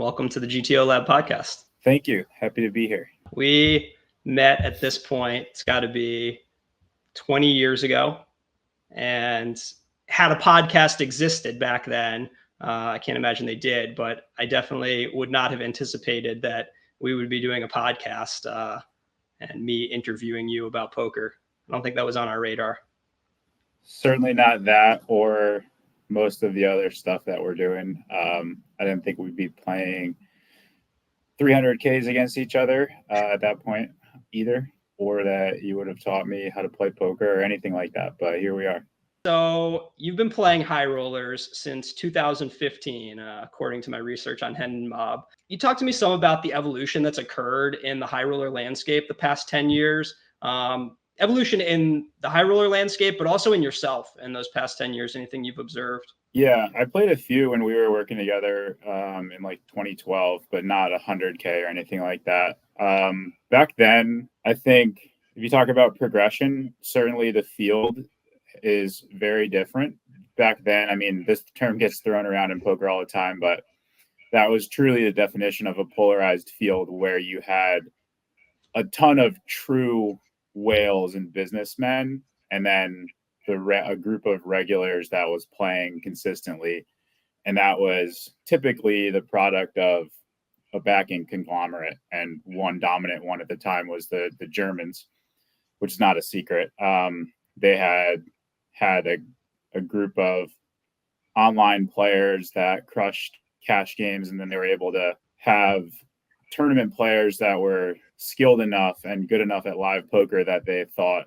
welcome to the GTO Lab podcast. Thank you. Happy to be here. We met at this point, it's got to be 20 years ago, and had a podcast existed back then. I can't imagine they did, but I definitely would not have anticipated that we would be doing a podcast and me interviewing you about poker. I don't think that was on our radar. Certainly not that or most of the other stuff that we're doing. I didn't think we'd be playing 300Ks against each other at that point either, or that you would have taught me how to play poker or anything like that. But here we are. So you've been playing high rollers since 2015, according to my research on Hen and Mob. You talked to me some about the evolution that's occurred in the high roller landscape the past 10 years. Evolution in the high roller landscape, but also in yourself in those past 10 years, anything you've observed? Yeah, I played a few when we were working together in like 2012, but not 100K or anything like that. Back then, I think if you talk about progression, certainly the field is very different. Back then, I mean, this term gets thrown around in poker all the time, but that was truly the definition of a polarized field where you had a ton of true whales and businessmen, and then a group of regulars that was playing consistently. And that was typically the product of a backing conglomerate. And one dominant one at the time was the Germans, which is not a secret. They had a group of online players that crushed cash games, and then they were able to have tournament players that were skilled enough and good enough at live poker that they thought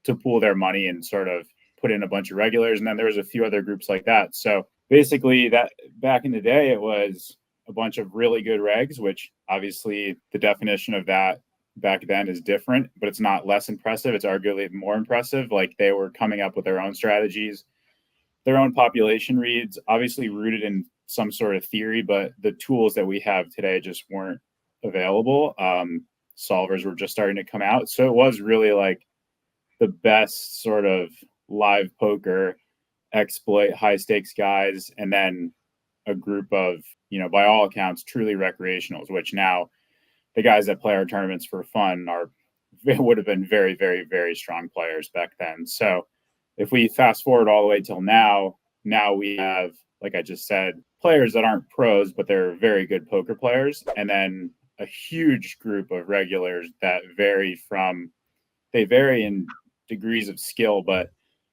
to pool their money and sort of put in a bunch of regulars. And then there was a few other groups like that. So basically that back in the day, it was a bunch of really good regs, which obviously the definition of that back then is different, but it's not less impressive. It's arguably more impressive. Like, they were coming up with their own strategies, their own population reads, obviously rooted in some sort of theory, but the tools that we have today just weren't available. Solvers were just starting to come out. So it was really like the best sort of live poker exploit high stakes guys. And then a group of, by all accounts, truly recreationals, which now the guys that play our tournaments for fun would have been very, very, very strong players back then. So if we fast forward all the way till now we have, like I just said, players that aren't pros, but they're very good poker players. And then a huge group of regulars that vary in degrees of skill, but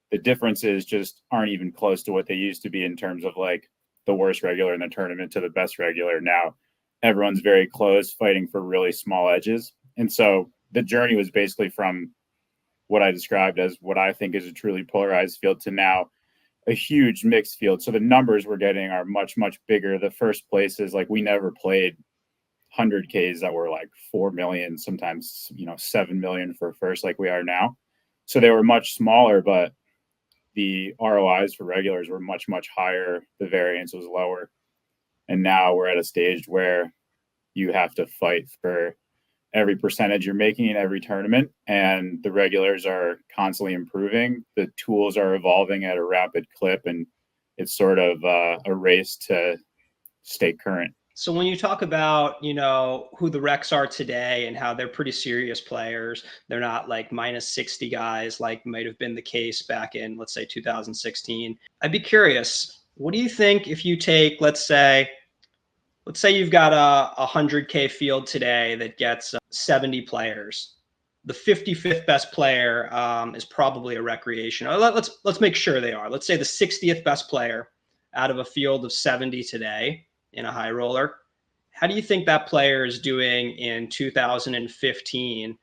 the differences just aren't even close to what they used to be in terms of like the worst regular in the tournament to the best regular. Now everyone's very close, fighting for really small edges. And so the journey was basically from what I described as what I think is a truly polarized field to now a huge mixed field. So the numbers we're getting are much, much bigger. The first places, like, we never played 100Ks that were like 4 million, sometimes, 7 million for first, like we are now. So they were much smaller, but the ROIs for regulars were much, much higher. The variance was lower. And now we're at a stage where you have to fight for every percentage you're making in every tournament, and the regulars are constantly improving. The tools are evolving at a rapid clip, and it's sort of a race to stay current. So when you talk about, who the Recs are today and how they're pretty serious players, they're not like minus 60 guys like might have been the case back in, let's say, 2016. I'd be curious, what do you think if you take, let's say you've got a 100K field today that gets 70 players. The 55th best player is probably a recreational. Let's make sure they are. Let's say the 60th best player out of a field of 70 today in a high roller. How do you think that player is doing in 2015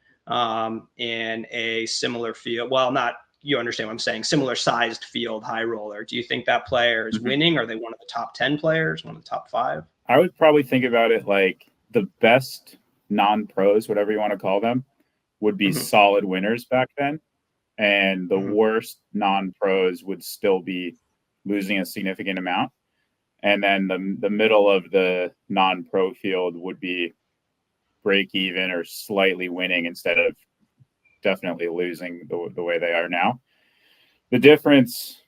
in a similar field? Well, not, you understand what I'm saying, similar sized field high roller. Do you think that player is winning? Are they one of the top 10 players, one of the top 5? I would probably think about it like the best non-pros, whatever you want to call them, would be solid winners back then. And the worst non-pros would still be losing a significant amount. And then the middle of the non-pro field would be break even or slightly winning instead of definitely losing the way they are now. The difference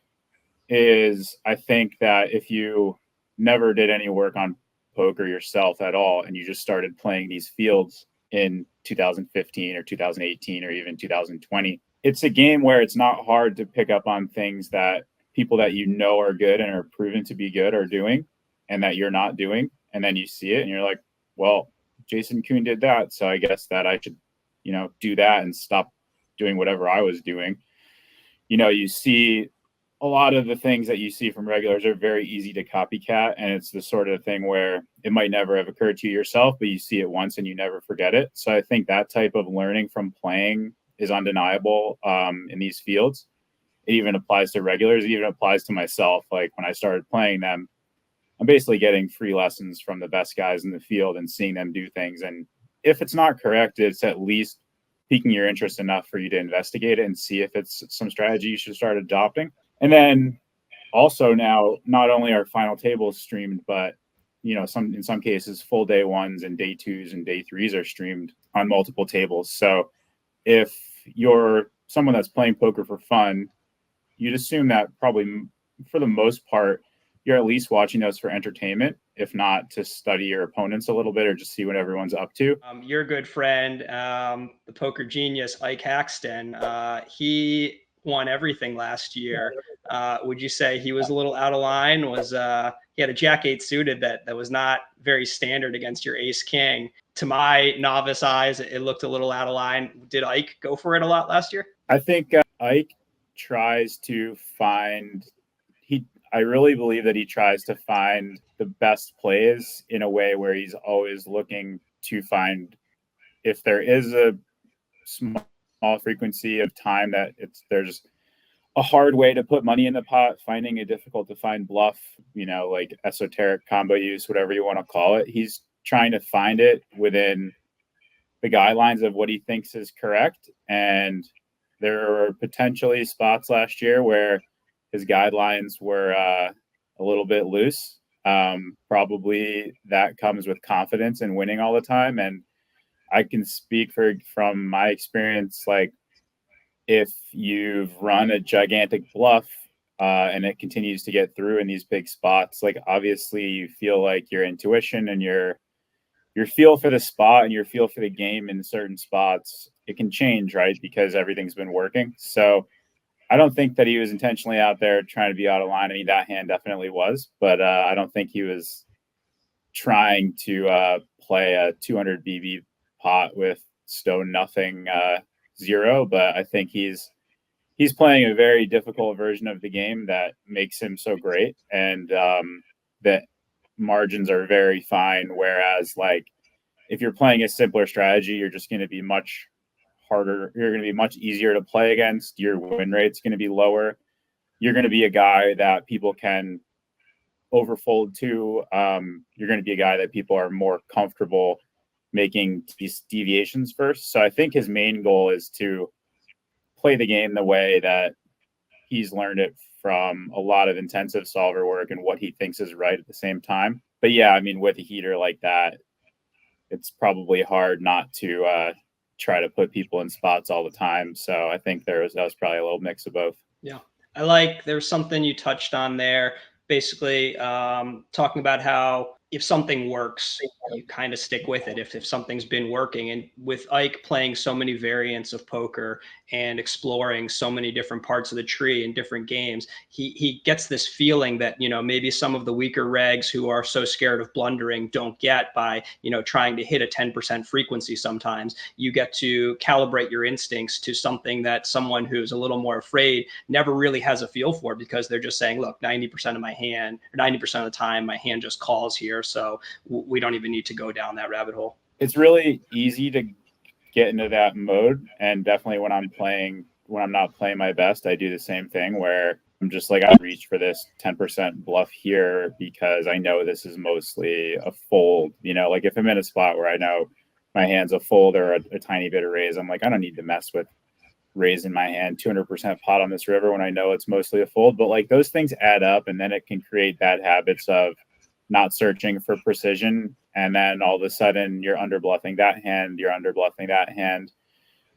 is, I think that if you never did any work on poker yourself at all, and you just started playing these fields in 2015 or 2018 or even 2020, it's a game where it's not hard to pick up on things that people that you know are good and are proven to be good are doing and that you're not doing. And then you see it and you're like, well, Jason Kuhn did that, so I guess that I should, do that and stop doing whatever I was doing. You see a lot of the things that you see from regulars are very easy to copycat. And it's the sort of thing where it might never have occurred to you yourself, but you see it once and you never forget it. So I think that type of learning from playing is undeniable in these fields. It even applies to regulars. It even applies to myself. Like when I started playing them, I'm basically getting free lessons from the best guys in the field and seeing them do things. And if it's not correct, it's at least piquing your interest enough for you to investigate it and see if it's some strategy you should start adopting. And then also now, not only are final tables streamed, but in some cases, full day ones and day twos and day threes are streamed on multiple tables. So if you're someone that's playing poker for fun, you'd assume that probably for the most part, you're at least watching those for entertainment, if not to study your opponents a little bit or just see what everyone's up to. Your good friend, the poker genius, Ike Haxton, he won everything last year. Would you say he was a little out of line? He had a Jack-8 suited that was not very standard against your Ace-King. To my novice eyes, it looked a little out of line. Did Ike go for it a lot last year? I think Ike tries to find I really believe that he tries to find the best plays in a way where he's always looking to find if there is a small frequency of time that there's a hard way to put money in the pot, finding a difficult to find bluff, like esoteric combo use, whatever you want to call it. He's trying to find it within the guidelines of what he thinks is correct. And there were potentially spots last year where his guidelines were a little bit loose. Probably that comes with confidence and winning all the time. And I can speak from my experience, like if you've run a gigantic bluff and it continues to get through in these big spots, like obviously you feel like your intuition and your feel for the spot and your feel for the game in certain spots, it can change, right? Because everything's been working. So I don't think that he was intentionally out there trying to be out of line. I mean, that hand definitely was, but I don't think he was trying to play a 200 BB pot with stone nothing 0. But I think he's playing a very difficult version of the game that makes him so great, and that margins are very fine. Whereas, like, if you're playing a simpler strategy, you're just going to be much harder. You're going to be much easier to play against. Your win rate's going to be lower. You're going to be a guy that people can overfold to. You're going to be a guy that people are more comfortable making these deviations first. So I think his main goal is to play the game the way that he's learned it from a lot of intensive solver work and what he thinks is right at the same time. But yeah, I mean, with a heater like that, it's probably hard not to try to put people in spots all the time. So I think that was probably a little mix of both. Yeah. There's something you touched on there, basically talking about how if something works, you kind of stick with it if something's been working. And with Ike playing so many variants of poker and exploring so many different parts of the tree in different games, he gets this feeling that, maybe some of the weaker regs who are so scared of blundering don't get by, trying to hit a 10% frequency. Sometimes you get to calibrate your instincts to something that someone who's a little more afraid never really has a feel for, because they're just saying, look, 90% of my hand, or 90% of the time, my hand just calls here. So we don't even need to go down that rabbit hole. It's really easy to get into that mode. And definitely when I'm not playing my best, I do the same thing where I'm just like, I reach for this 10% bluff here because I know this is mostly a fold. Like if I'm in a spot where I know my hand's a fold or a tiny bit of raise, I'm like, I don't need to mess with raising my hand 200% pot on this river when I know it's mostly a fold. But like those things add up, and then it can create bad habits of not searching for precision. And then all of a sudden you're under bluffing that hand, you're under bluffing that hand.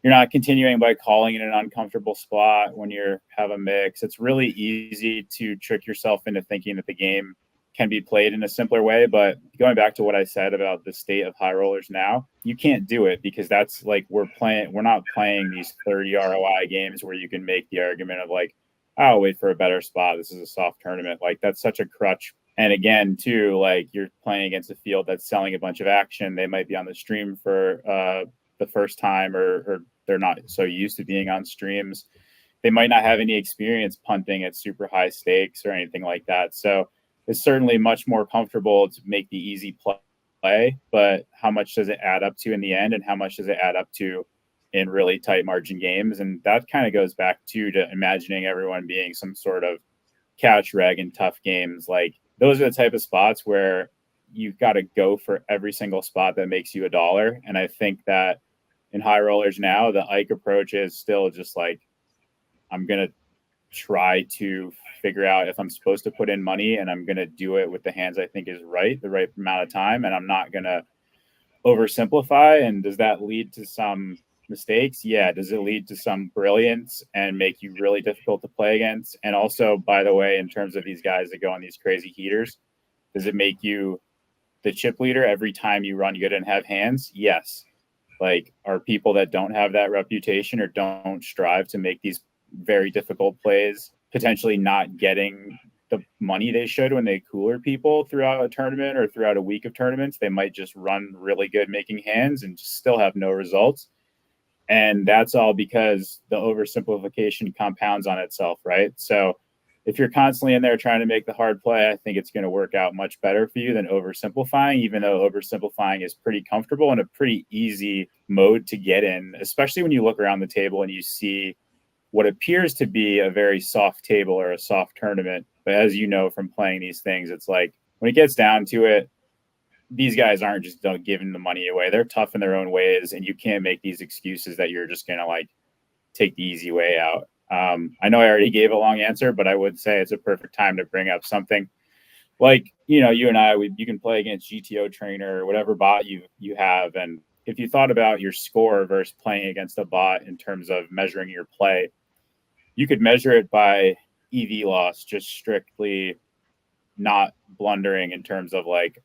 You're not continuing by calling in an uncomfortable spot when you have a mix. It's really easy to trick yourself into thinking that the game can be played in a simpler way. But going back to what I said about the state of high rollers now, you can't do it because that's like we're not playing these 30 ROI games where you can make the argument of like, oh, I'll wait for a better spot. This is a soft tournament. Like that's such a crutch. And again, too, like you're playing against a field that's selling a bunch of action. They might be on the stream for the first time, or they're not so used to being on streams. They might not have any experience punting at super high stakes or anything like that. So it's certainly much more comfortable to make the easy play, but how much does it add up to in the end, and how much does it add up to in really tight margin games? And that kind of goes back to imagining everyone being some sort of catch reg in tough games. Like those are the type of spots where you've got to go for every single spot that makes you $1. And I think that in high rollers now, the Ike approach is still just like, I'm going to try to figure out if I'm supposed to put in money, and I'm going to do it with the hands I think is right, the right amount of time. And I'm not going to oversimplify. And does that lead to some mistakes? Yeah. Does it lead to some brilliance and make you really difficult to play against? And also, by the way, in terms of these guys that go on these crazy heaters, does it make you the chip leader every time you run good and have hands? Yes. Like, are people that don't have that reputation or don't strive to make these very difficult plays potentially not getting the money they should when they cooler people throughout a tournament or throughout a week of tournaments? They might just run really good making hands and just still have no results. And that's all because the oversimplification compounds on itself, right? So if you're constantly in there trying to make the hard play, I think it's going to work out much better for you than oversimplifying, even though oversimplifying is pretty comfortable and a pretty easy mode to get in, especially when you look around the table and you see what appears to be a very soft table or a soft tournament. But as you know from playing these things, it's like when it gets down to it, these guys aren't just giving the money away. They're tough in their own ways, and you can't make these excuses that you're just going to like take the easy way out. I know I already gave a long answer, but I would say it's a perfect time to bring up something like, you know, you and I, you can play against GTO Trainer or whatever bot you have. And if you thought about your score versus playing against a bot in terms of measuring your play, you could measure it by EV loss, just strictly not blundering in terms of like,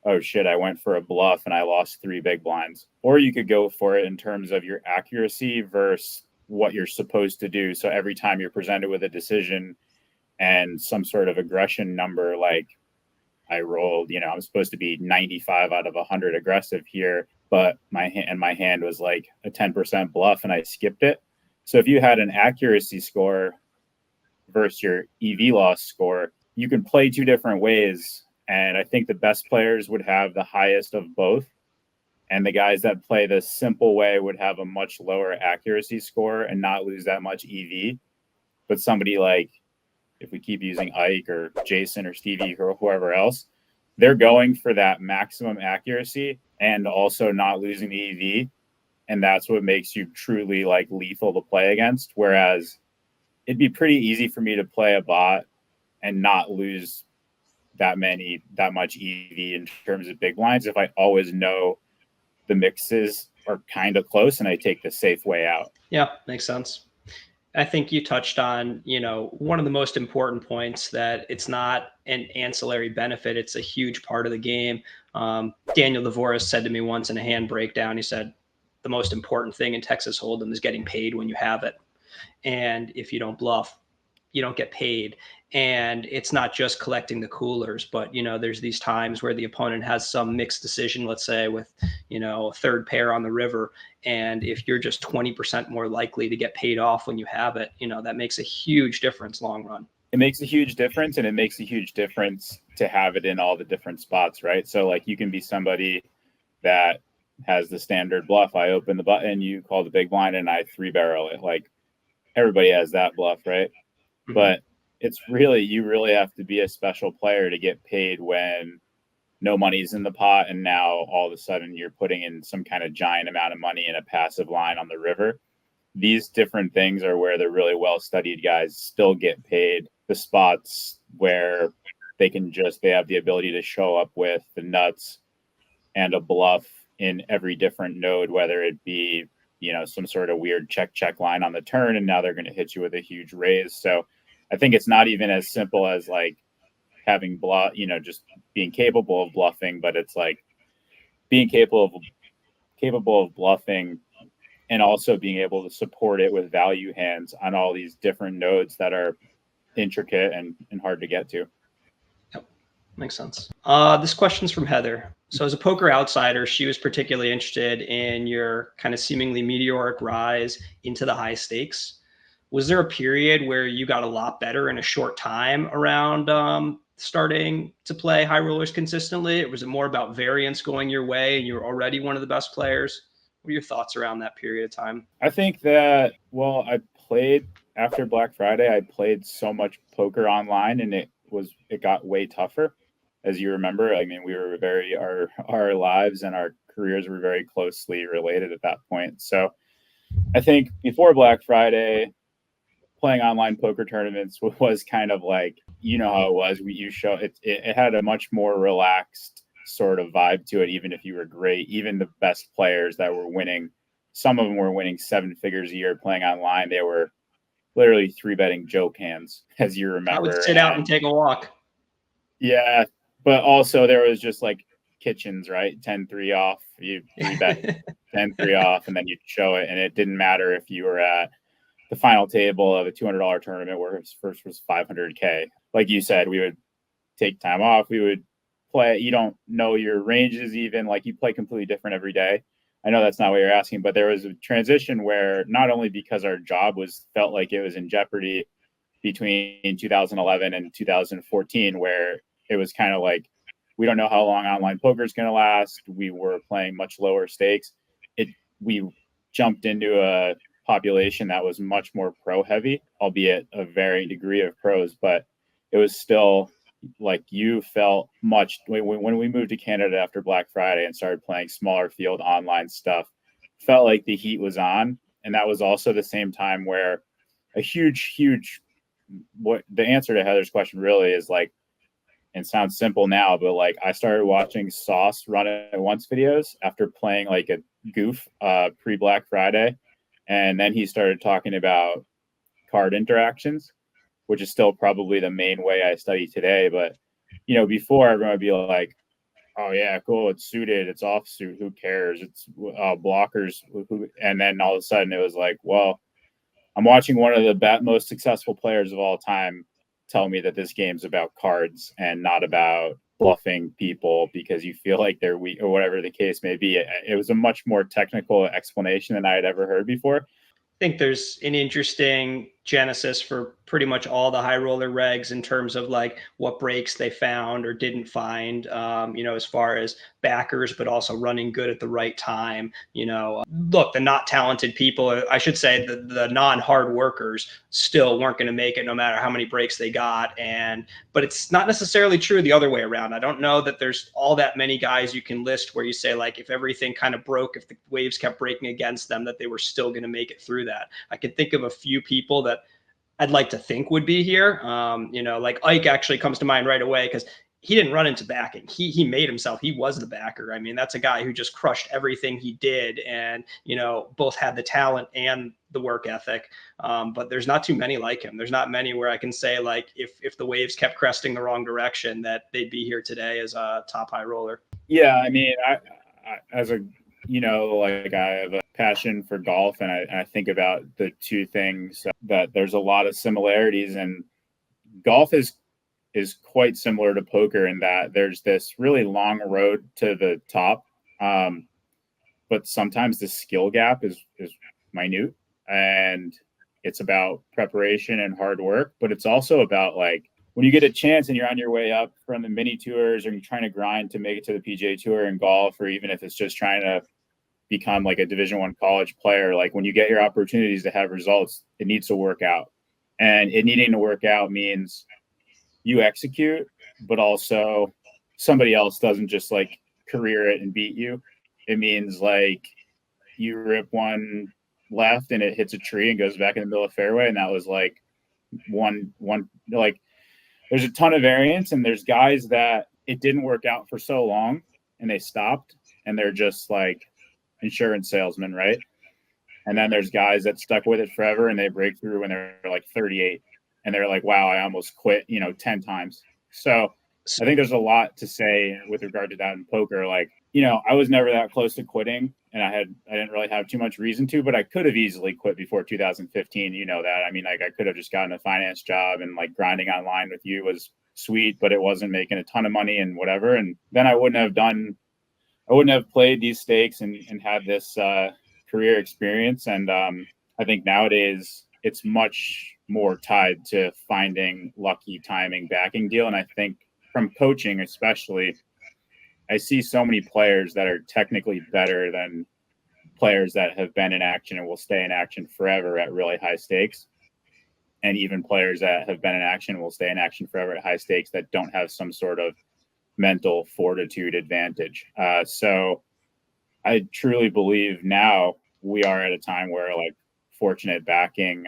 oh shit, I went for a bluff and I lost 3 big blinds. Or you could go for it in terms of your accuracy versus what you're supposed to do. So every time you're presented with a decision and some sort of aggression number, like I rolled, you know, I'm supposed to be 95 out of 100 aggressive here, but my hand was like a 10% bluff and I skipped it. So if you had an accuracy score versus your EV loss score, you can play 2 different ways. And I think the best players would have the highest of both. And the guys that play the simple way would have a much lower accuracy score and not lose that much EV. But somebody like, if we keep using Ike or Jason or Stevie or whoever else, they're going for that maximum accuracy and also not losing the EV. And that's what makes you truly like lethal to play against. Whereas it'd be pretty easy for me to play a bot and not lose that much EV in terms of big blinds if I always know the mixes are kind of close and I take the safe way out. Yeah, makes sense. I think you touched on, you know, one of the most important points, that it's not an ancillary benefit. It's a huge part of the game. Daniel Devoris said to me once in a hand breakdown, he said, the most important thing in Texas Hold'em is getting paid when you have it. And if you don't bluff, you don't get paid. And it's not just collecting the coolers, but, you know, there's these times where the opponent has some mixed decision, let's say with, you know, a third pair on the river. And if you're just 20% more likely to get paid off when you have it, you know, that makes a huge difference long run. It makes a huge difference, and it makes a huge difference to have it in all the different spots, right? So like you can be somebody that has the standard bluff. I open the button, you call the big blind, and I 3-barrel it. Like everybody has that bluff, right? Mm-hmm. But it's really, you really have to be a special player to get paid when no money's in the pot and now all of a sudden you're putting in some kind of giant amount of money in a passive line on the river. These different things are where the really well-studied guys still get paid. The spots where they have the ability to show up with the nuts and a bluff in every different node, whether it be, you know, some sort of weird check line on the turn, and now they're going to hit you with a huge raise. So I think it's not even as simple as like having just being capable of bluffing, but it's like being capable of bluffing and also being able to support it with value hands on all these different nodes that are intricate and hard to get to. Yep. Makes sense. This question's from Heather. So as a poker outsider, she was particularly interested in your kind of seemingly meteoric rise into the high stakes. Was there a period where you got a lot better in a short time around starting to play high rollers consistently? Or was it more about variance going your way and you're already one of the best players? What are your thoughts around that period of time? I think that, well, I played after Black Friday, I played so much poker online and it got way tougher. As you remember, I mean, we were our lives and our careers were very closely related at that point. So I think before Black Friday, playing online poker tournaments was kind of like, you know how it was. It had a much more relaxed sort of vibe to it, even if you were great. Even the best players that were winning, some of them were winning 7 figures a year playing online. They were literally 3-betting joke hands, as you remember. I would sit out and take a walk. Yeah, but also there was just like kitchens, right? 10-3 off. You 3-bet 10-3 off, and then you'd show it, and it didn't matter if you were at the final table of a $200 tournament where his first was 500K. Like you said, we would take time off. We would play. You don't know your ranges even. Like you play completely different every day. I know that's not what you're asking, but there was a transition where not only because our job felt like it was in jeopardy between 2011 and 2014, where it was kind of like, we don't know how long online poker is going to last. We were playing much lower stakes. We jumped into a population that was much more pro heavy, albeit a varying degree of pros, but it was still like you felt much when we moved to Canada after Black Friday and started playing smaller field online stuff, felt like the heat was on. And that was also the same time where a huge what the answer to Heather's question really is like, and sounds simple now, but like I started watching Sauce run it once videos after playing like a goof pre Black Friday. And then he started talking about card interactions, which is still probably the main way I study today. But, before everyone would be like, oh yeah, cool. It's suited. It's offsuit. Who cares? It's blockers. And then all of a sudden it was like, well, I'm watching one of the most successful players of all time tell me that this game's about cards and not about bluffing people because you feel like they're weak or whatever the case may be. It was a much more technical explanation than I had ever heard before. I think there's an interesting genesis for pretty much all the high roller regs in terms of like what breaks they found or didn't find, as far as backers, but also running good at the right time. Look, the not talented people, I should say the non-hard workers still weren't going to make it no matter how many breaks they got. But it's not necessarily true the other way around. I don't know that there's all that many guys you can list where you say like, if everything kind of broke, if the waves kept breaking against them, that they were still going to make it through that. I can think of a few people that I'd like to think would be here. Like Ike actually comes to mind right away because he didn't run into backing. He made himself. He was the backer. I mean, that's a guy who just crushed everything he did, and both had the talent and the work ethic. But there's not too many like him. There's not many where I can say like if the waves kept cresting the wrong direction, that they'd be here today as a top high roller. Yeah, I mean, I as a like I have a passion for golf, and I think about the two things that there's a lot of similarities, and golf is quite similar to poker in that there's this really long road to the top, but sometimes the skill gap is minute, and it's about preparation and hard work, but it's also about like when you get a chance and you're on your way up from the mini tours or you're trying to grind to make it to the PGA Tour in golf, or even if it's just trying to become like a Division I college player, like when you get your opportunities to have results, it needs to work out. And it needing to work out means you execute, but also somebody else doesn't just like career it and beat you. It means like you rip one left and it hits a tree and goes back in the middle of the fairway. And that was like one like there's a ton of variance, and there's guys that it didn't work out for so long and they stopped and they're just like insurance salesmen, right? And then there's guys that stuck with it forever and they break through when they're like 38 and they're like, wow, I almost quit, 10 times. So I think there's a lot to say with regard to that in poker. Like, you know, I was never that close to quitting, and I didn't really have too much reason to, but I could have easily quit before 2015. You know that. I mean, like, I could have just gotten a finance job, and like grinding online with you was sweet, but it wasn't making a ton of money and whatever. And then I wouldn't have played these stakes and had this career experience. And I think nowadays it's much more tied to finding lucky timing backing deal. And I think from coaching, especially, I see so many players that are technically better than players that have been in action and will stay in action forever at really high stakes. And even players that have been in action will stay in action forever at high stakes that don't have some sort of mental fortitude advantage. So I truly believe now we are at a time where like fortunate backing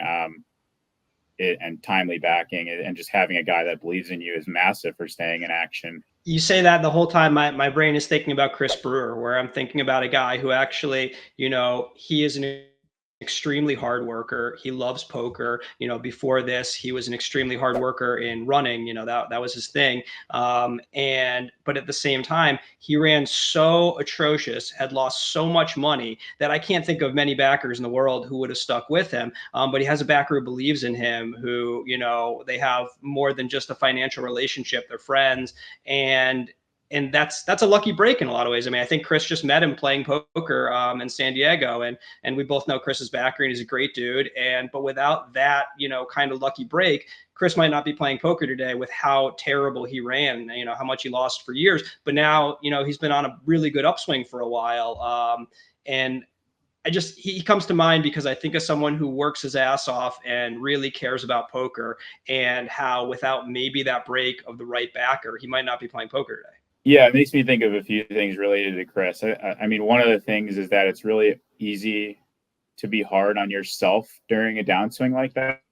and timely backing and just having a guy that believes in you is massive for staying in action. You say that the whole time my brain is thinking about Chris Brewer, where I'm thinking about a guy who actually, he is an extremely hard worker. He loves poker. Before this, he was an extremely hard worker in running. That was his thing. But at the same time, he ran so atrocious, had lost so much money that I can't think of many backers in the world who would have stuck with him. But he has a backer who believes in him, who, they have more than just a financial relationship. They're friends. And that's a lucky break in a lot of ways. I mean, I think Chris just met him playing poker in San Diego, and we both know Chris's backer, and he's a great dude. But without that, kind of lucky break, Chris might not be playing poker today with how terrible he ran, how much he lost for years. But now, he's been on a really good upswing for a while. And he comes to mind because I think of someone who works his ass off and really cares about poker, and how without maybe that break of the right backer, he might not be playing poker today. Yeah, it makes me think of a few things related to Chris. I mean, one of the things is that it's really easy to be hard on yourself during a downswing like that.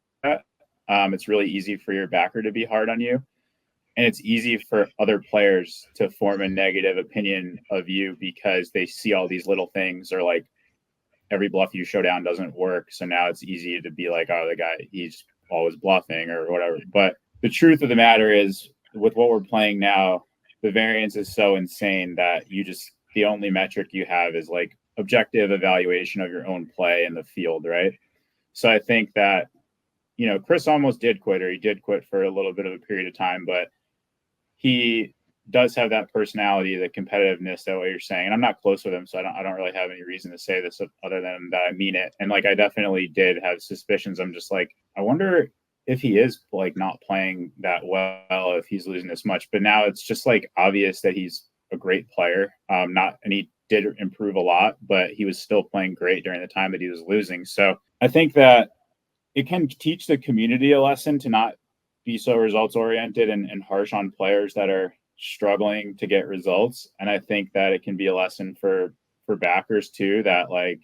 It's really easy for your backer to be hard on you. And it's easy for other players to form a negative opinion of you because they see all these little things, or like every bluff you show down doesn't work. So now it's easy to be like, oh, the guy, he's always bluffing or whatever. But the truth of the matter is, with what we're playing now, the variance is so insane that the only metric you have is like objective evaluation of your own play in the field, right? So I think that, Chris almost did quit, or he did quit for a little bit of a period of time, but he does have that personality, the competitiveness, that what you're saying. And I'm not close with him, so I don't really have any reason to say this other than that I mean it. And like, I definitely did have suspicions. I'm just like, I wonder if he is like not playing that well, if he's losing this much. But now it's just like obvious that he's a great player. And he did improve a lot, but he was still playing great during the time that he was losing. So I think that it can teach the community a lesson to not be so results oriented and harsh on players that are struggling to get results. And I think that it can be a lesson for backers too, that like,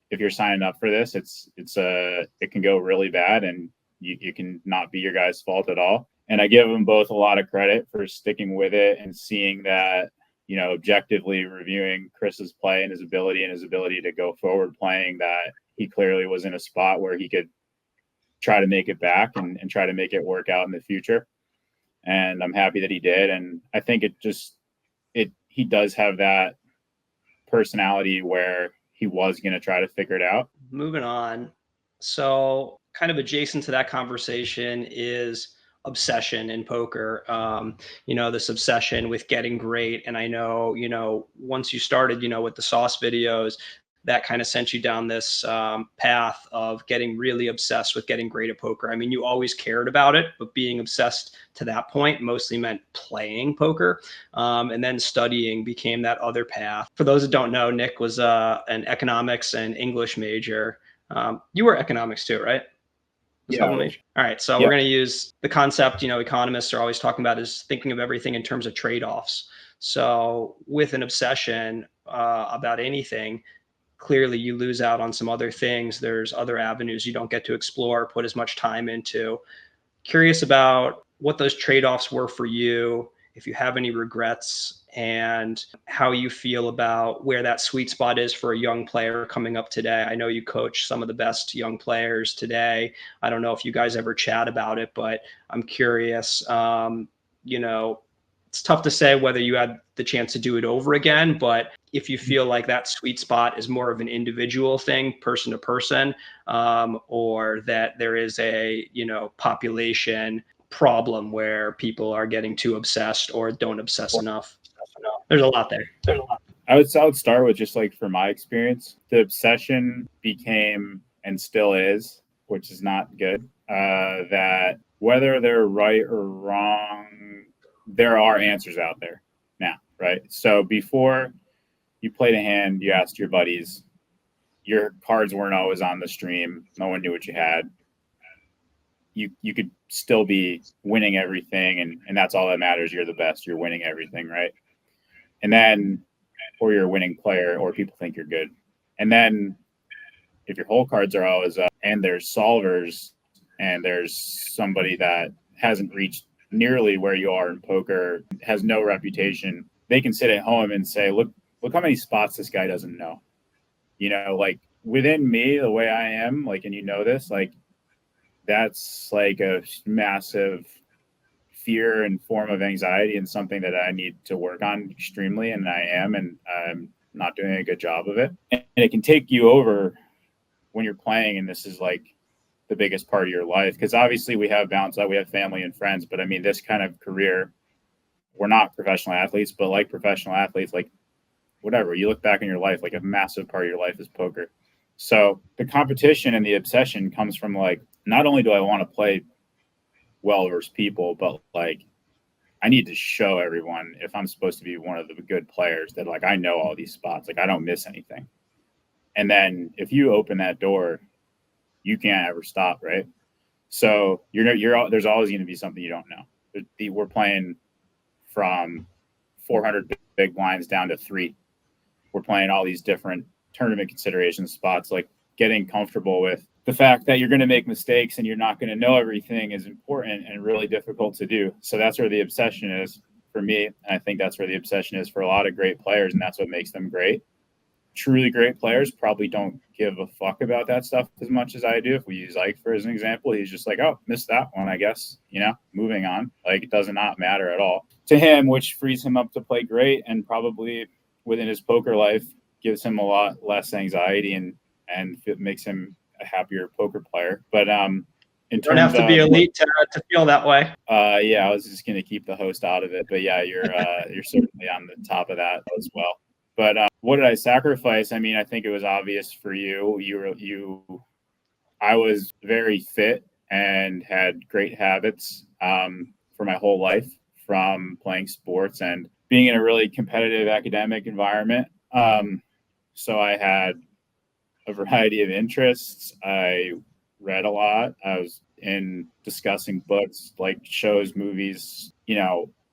if you're signing up for this, it can go really bad, and you can not be your guy's fault at all. And I give them both a lot of credit for sticking with it and seeing that, objectively reviewing Chris's play and his ability to go forward playing, that he clearly was in a spot where he could try to make it back and try to make it work out in the future. And I'm happy that he did. And I think he does have that personality where he was going to try to figure it out. Moving on. So kind of adjacent to that conversation is obsession in poker. This obsession with getting great. And I know, once you started, with the sauce videos, that kind of sent you down this path of getting really obsessed with getting great at poker. I mean, you always cared about it, but being obsessed to that point mostly meant playing poker. And then studying became that other path. For those that don't know, Nick was an economics and English major. You were economics too, right? Yeah. All right. So we're going to use the concept, economists are always talking about, is thinking of everything in terms of trade-offs. So with an obsession about anything, clearly you lose out on some other things. There's other avenues you don't get to explore, put as much time into. Curious about what those trade-offs were for you, if you have any regrets, and how you feel about where that sweet spot is for a young player coming up today. I know you coach some of the best young players today. I don't know if you guys ever chat about it, but I'm curious. it's tough to say whether you had the chance to do it over again, but if you feel like that sweet spot is more of an individual thing, person to person, or that there is a, population problem where people are getting too obsessed or don't obsess enough. There's a lot there. I would start with just like from my experience, the obsession became and still is, which is not good. That whether they're right or wrong, there are answers out there now, right? So before you played a hand, you asked your buddies, your cards weren't always on the stream. No one knew what you had. You could still be winning everything, and that's all that matters. You're the best. You're winning everything, right? And then, or you're a winning player, or people think you're good. And then, if your whole cards are always up, and there's solvers, and there's somebody that hasn't reached nearly where you are in poker, has no reputation, they can sit at home and say, look how many spots this guy doesn't know. Like within me, the way I am, like, and this, like, that's like a massive fear and form of anxiety, and something that I need to work on extremely. And I'm not doing a good job of it. And it can take you over when you're playing. And this is like the biggest part of your life. Cause obviously we have balance out, we have family and friends, but I mean, this kind of career, we're not professional athletes, but like professional athletes, like whatever, you look back in your life, like a massive part of your life is poker. So the competition and the obsession comes from like, not only do I want to play well versus people, but like I need to show everyone, if I'm supposed to be one of the good players, that like I know all these spots, like I don't miss anything. And then if you open that door, you can't ever stop, right? So there's always going to be something you don't know. We're playing from 400 big blinds down to 3. We're playing all these different tournament consideration spots. Like getting comfortable with the fact that you're going to make mistakes and you're not going to know everything is important and really difficult to do. So that's where the obsession is for me. And I think that's where the obsession is for a lot of great players, and that's what makes them great. Truly great players probably don't give a fuck about that stuff as much as I do. If we use Ike for as an example, he's just like, oh, missed that one, I guess, moving on. Like it does not matter at all to him, which frees him up to play great, and probably within his poker life gives him a lot less anxiety and it makes him a happier poker player. But you don't have to be elite to feel that way. Yeah, I was just going to keep the host out of it, but yeah, you're certainly on the top of that as well. But what did I sacrifice? I mean, I think it was obvious for you. I was very fit and had great habits for my whole life, from playing sports and being in a really competitive academic environment. So I had a variety of interests. I read a lot. I was in discussing books, like shows, movies.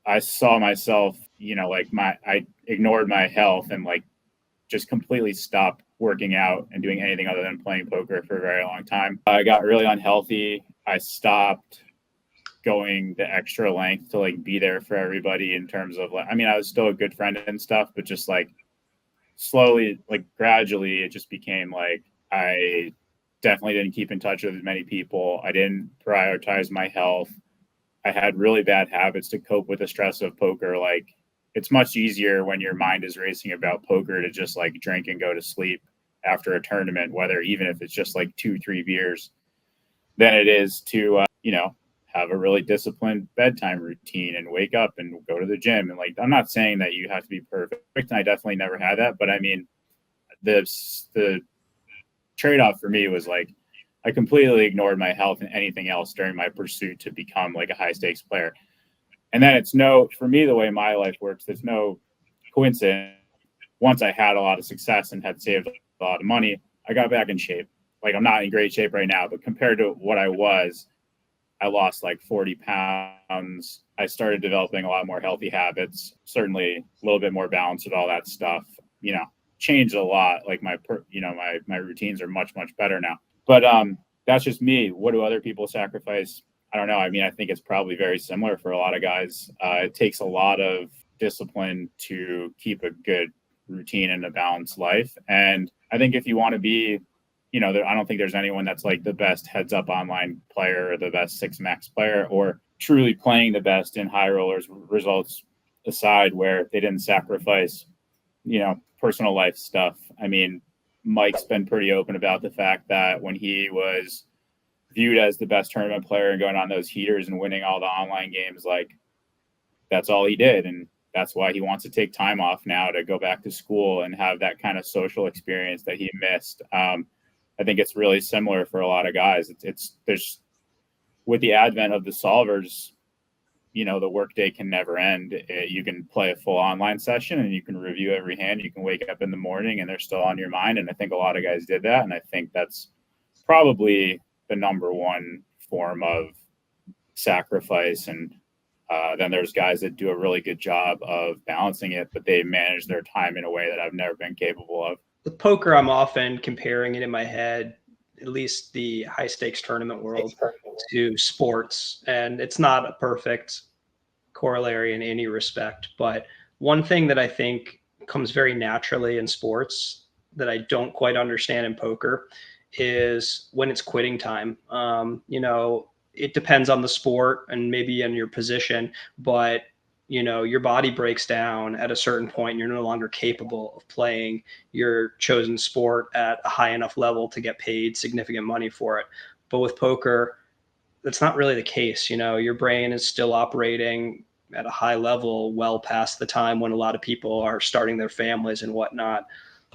I saw myself, I ignored my health and like just completely stopped working out and doing anything other than playing poker for a very long time. I got really unhealthy. I stopped going the extra length to like be there for everybody in terms of like, I mean, I was still a good friend and stuff, but just like slowly, like gradually, it just became like I definitely didn't keep in touch with as many people. I didn't prioritize my health. I had really bad habits to cope with the stress of poker. Like it's much easier when your mind is racing about poker to just like drink and go to sleep after a tournament, even if it's just like 2-3 beers, than it is to, have a really disciplined bedtime routine and wake up and go to the gym. And like, I'm not saying that you have to be perfect, and I definitely never had that. But I mean, the trade-off for me was like, I completely ignored my health and anything else during my pursuit to become like a high stakes player. And then for me, the way my life works, there's no coincidence. Once I had a lot of success and had saved a lot of money, I got back in shape. Like I'm not in great shape right now, but compared to what I was, I lost like 40 pounds. I started developing a lot more healthy habits, certainly a little bit more balanced with all that stuff, changed a lot. Like my routines are much, much better now. But that's just me. What do other people sacrifice? I don't know. I mean, I think it's probably very similar for a lot of guys. It takes a lot of discipline to keep a good routine and a balanced life. And I think if you want to be, I don't think there's anyone that's like the best heads up online player or the best 6 max player, or truly playing the best in high rollers, results aside, where they didn't sacrifice, personal life stuff. I mean, Mike's been pretty open about the fact that when he was viewed as the best tournament player and going on those heaters and winning all the online games, like that's all he did. And that's why he wants to take time off now to go back to school and have that kind of social experience that he missed. I think it's really similar for a lot of guys. There's with the advent of the solvers, the workday can never end. You can play a full online session and you can review every hand. You can wake up in the morning and they're still on your mind. And I think a lot of guys did that. And I think that's probably the number one form of sacrifice. And then there's guys that do a really good job of balancing it, but they manage their time in a way that I've never been capable of. With poker, I'm often comparing it in my head, at least the high stakes tournament world, to sports. And it's not a perfect corollary in any respect. But one thing that I think comes very naturally in sports that I don't quite understand in poker is when it's quitting time. It depends on the sport and maybe in your position, but your body breaks down at a certain point and you're no longer capable of playing your chosen sport at a high enough level to get paid significant money for it. But with poker, that's not really the case. Your brain is still operating at a high level well past the time when a lot of people are starting their families and whatnot.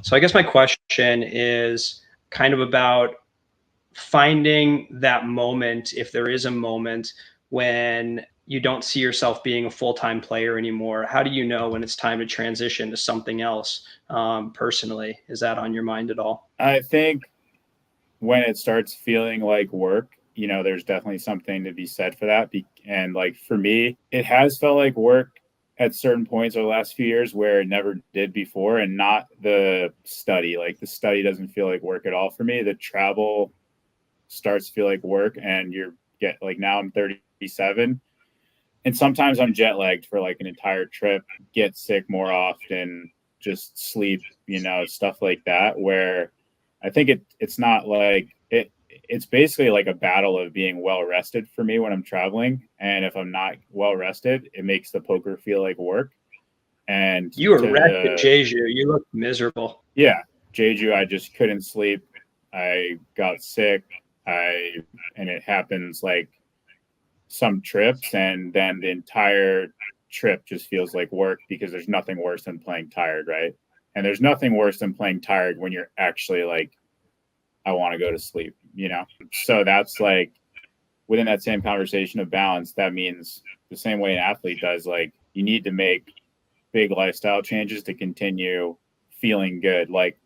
So I guess my question is kind of about finding that moment, if there is a moment when you don't see yourself being a full-time player anymore. How do you know when it's time to transition to something else? Personally, is that on your mind at all? I think when it starts feeling like work, there's definitely something to be said for that. And like for me, it has felt like work at certain points over the last few years where it never did before, and not the study. Like the study doesn't feel like work at all for me. The travel starts to feel like work, and now I'm 37. And sometimes I'm jet lagged for like an entire trip, get sick more often, just sleep, stuff like that, where I think it's not like it's basically like a battle of being well rested for me when I'm traveling. And if I'm not well rested, it makes the poker feel like work. And you were wrecked at Jeju. You look miserable. Yeah. Jeju, I just couldn't sleep. I got sick. And it happens like some trips, and then the entire trip just feels like work because there's nothing worse than playing tired, right? And there's nothing worse than playing tired when you're actually like, I want to go to sleep, So that's like within that same conversation of balance, that means the same way an athlete does, like you need to make big lifestyle changes to continue feeling good. Like,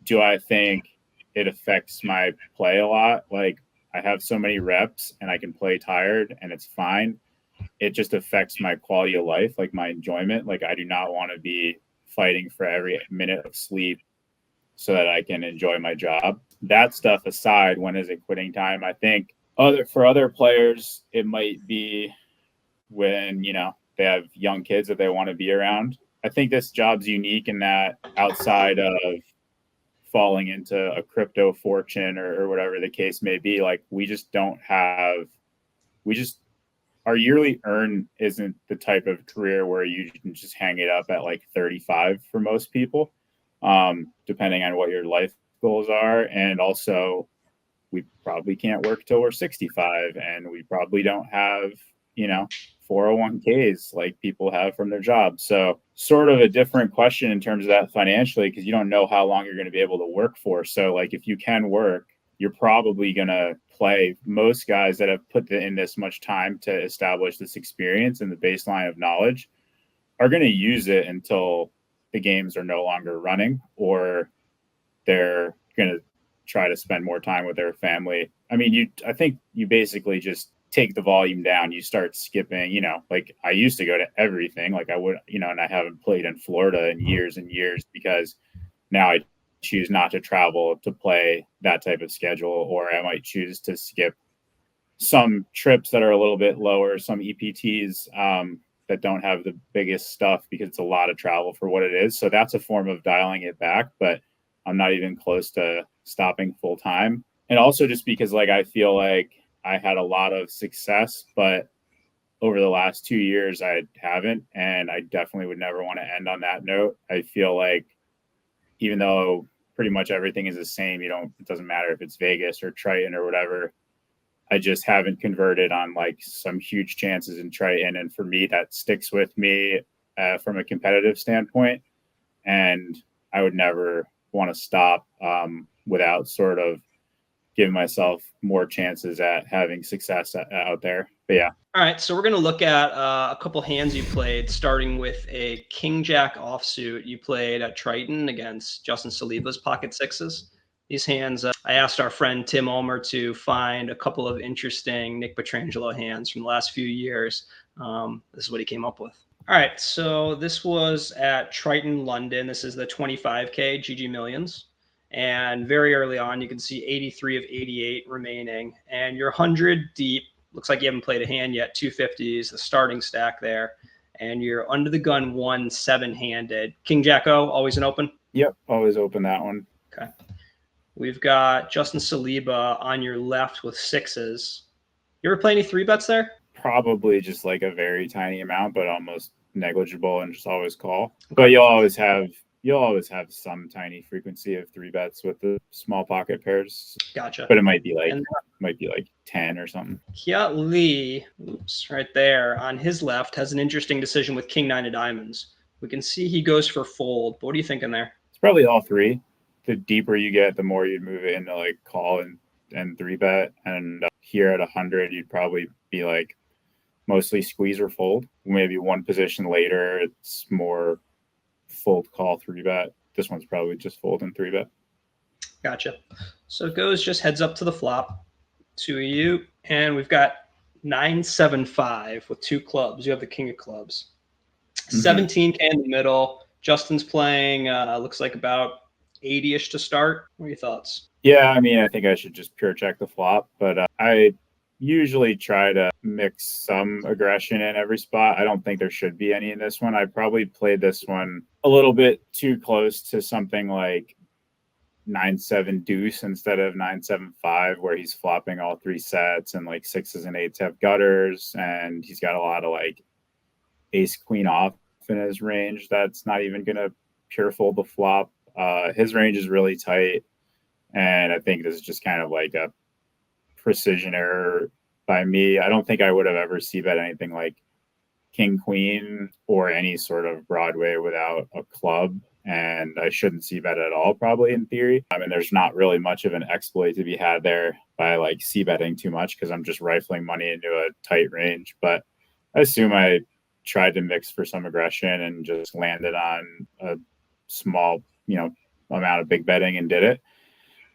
do I think it affects my play a lot? Like, I have so many reps and I can play tired and it's fine. It just affects my quality of life, like my enjoyment. Like, I do not want to be fighting for every minute of sleep so that I can enjoy my job. That stuff aside, when is it quitting time? I think for other players, it might be when, they have young kids that they want to be around. I think this job's unique in that outside of falling into a crypto fortune or whatever the case may be, like our yearly earn isn't the type of career where you can just hang it up at like 35 for most people, depending on what your life goals are. And also we probably can't work till we're 65, and we probably don't have 401ks like people have from their jobs. So sort of a different question in terms of that financially, because you don't know how long you're going to be able to work for. So like if you can work, you're probably going to play. Most guys that have put in this much time to establish this experience and the baseline of knowledge are going to use it until the games are no longer running, or they're going to try to spend more time with their family. I mean, I think you basically just take the volume down. You start skipping, like I used to go to everything. Like I would, and I haven't played in Florida in years and years because now I choose not to travel to play that type of schedule, or I might choose to skip some trips that are a little bit lower, some EPTs that don't have the biggest stuff because it's a lot of travel for what it is. So that's a form of dialing it back, but I'm not even close to stopping full time. And also just because like I feel like I had a lot of success, but over the last 2 years, I haven't, and I definitely would never want to end on that note. I feel like even though pretty much everything is the same, it doesn't matter if it's Vegas or Triton or whatever. I just haven't converted on like some huge chances in Triton. And for me, that sticks with me from a competitive standpoint. And I would never want to stop without sort of giving myself more chances at having success out there. But yeah. All right, so we're going to look at a couple hands you played, starting with a King Jack offsuit. You played at Triton against Justin Saliba's pocket sixes. These hands, I asked our friend Tim Ulmer to find a couple of interesting Nick Petrangelo hands from the last few years. This is what he came up with. All right, so this was at Triton, London. This is the 25K GG Millions. And very early on, you can see 83 of 88 remaining. And you're 100 deep. Looks like you haven't played a hand yet. 250s, the starting stack there. And you're under the gun 1 7-handed. King Jack O, always an open? Yep, always open that one. Okay. We've got Justin Saliba on your left with sixes. You ever play any 3-bets there? Probably just like a very tiny amount, but almost negligible, and just always call. Okay. But you'll always have some tiny frequency of 3-bets with the small pocket pairs. Gotcha. But it might be like 10 or something. Kiat Lee, right there on his left, has an interesting decision with King 9 of diamonds. We can see he goes for fold. What are you thinking there? It's probably all three. The deeper you get, the more you'd move it into like call and 3-bet. And here at 100, you'd probably be like mostly squeeze or fold. Maybe one position later, it's more fold, call, 3-bet. This one's probably just fold and 3-bet. Gotcha. So it goes just heads up to the flop. 2 of you, and we've got 9-7-5 with 2 clubs. You have the king of clubs. 17K in the middle. Justin's playing, looks like about 80-ish to start. What are your thoughts? Yeah, I mean, I think I should just pure check the flop, but I usually try to mix some aggression in every spot. I don't think there should be any in this one. I probably played this one a little bit too close to something like 9-7 deuce instead of 9-7-5, where he's flopping all 3 sets and like 6s and 8s have gutters, and he's got a lot of like ace queen off in his range that's not even gonna pure fold the flop. His range is really tight, and I think this is just kind of like a precision error by me. I don't think I would have ever c-bet anything like king queen or any sort of Broadway without a club. And I shouldn't c-bet at all, probably, in theory. I mean, there's not really much of an exploit to be had there by like c-betting too much, because I'm just rifling money into a tight range. But I assume I tried to mix for some aggression and just landed on a small, amount of big betting and did it.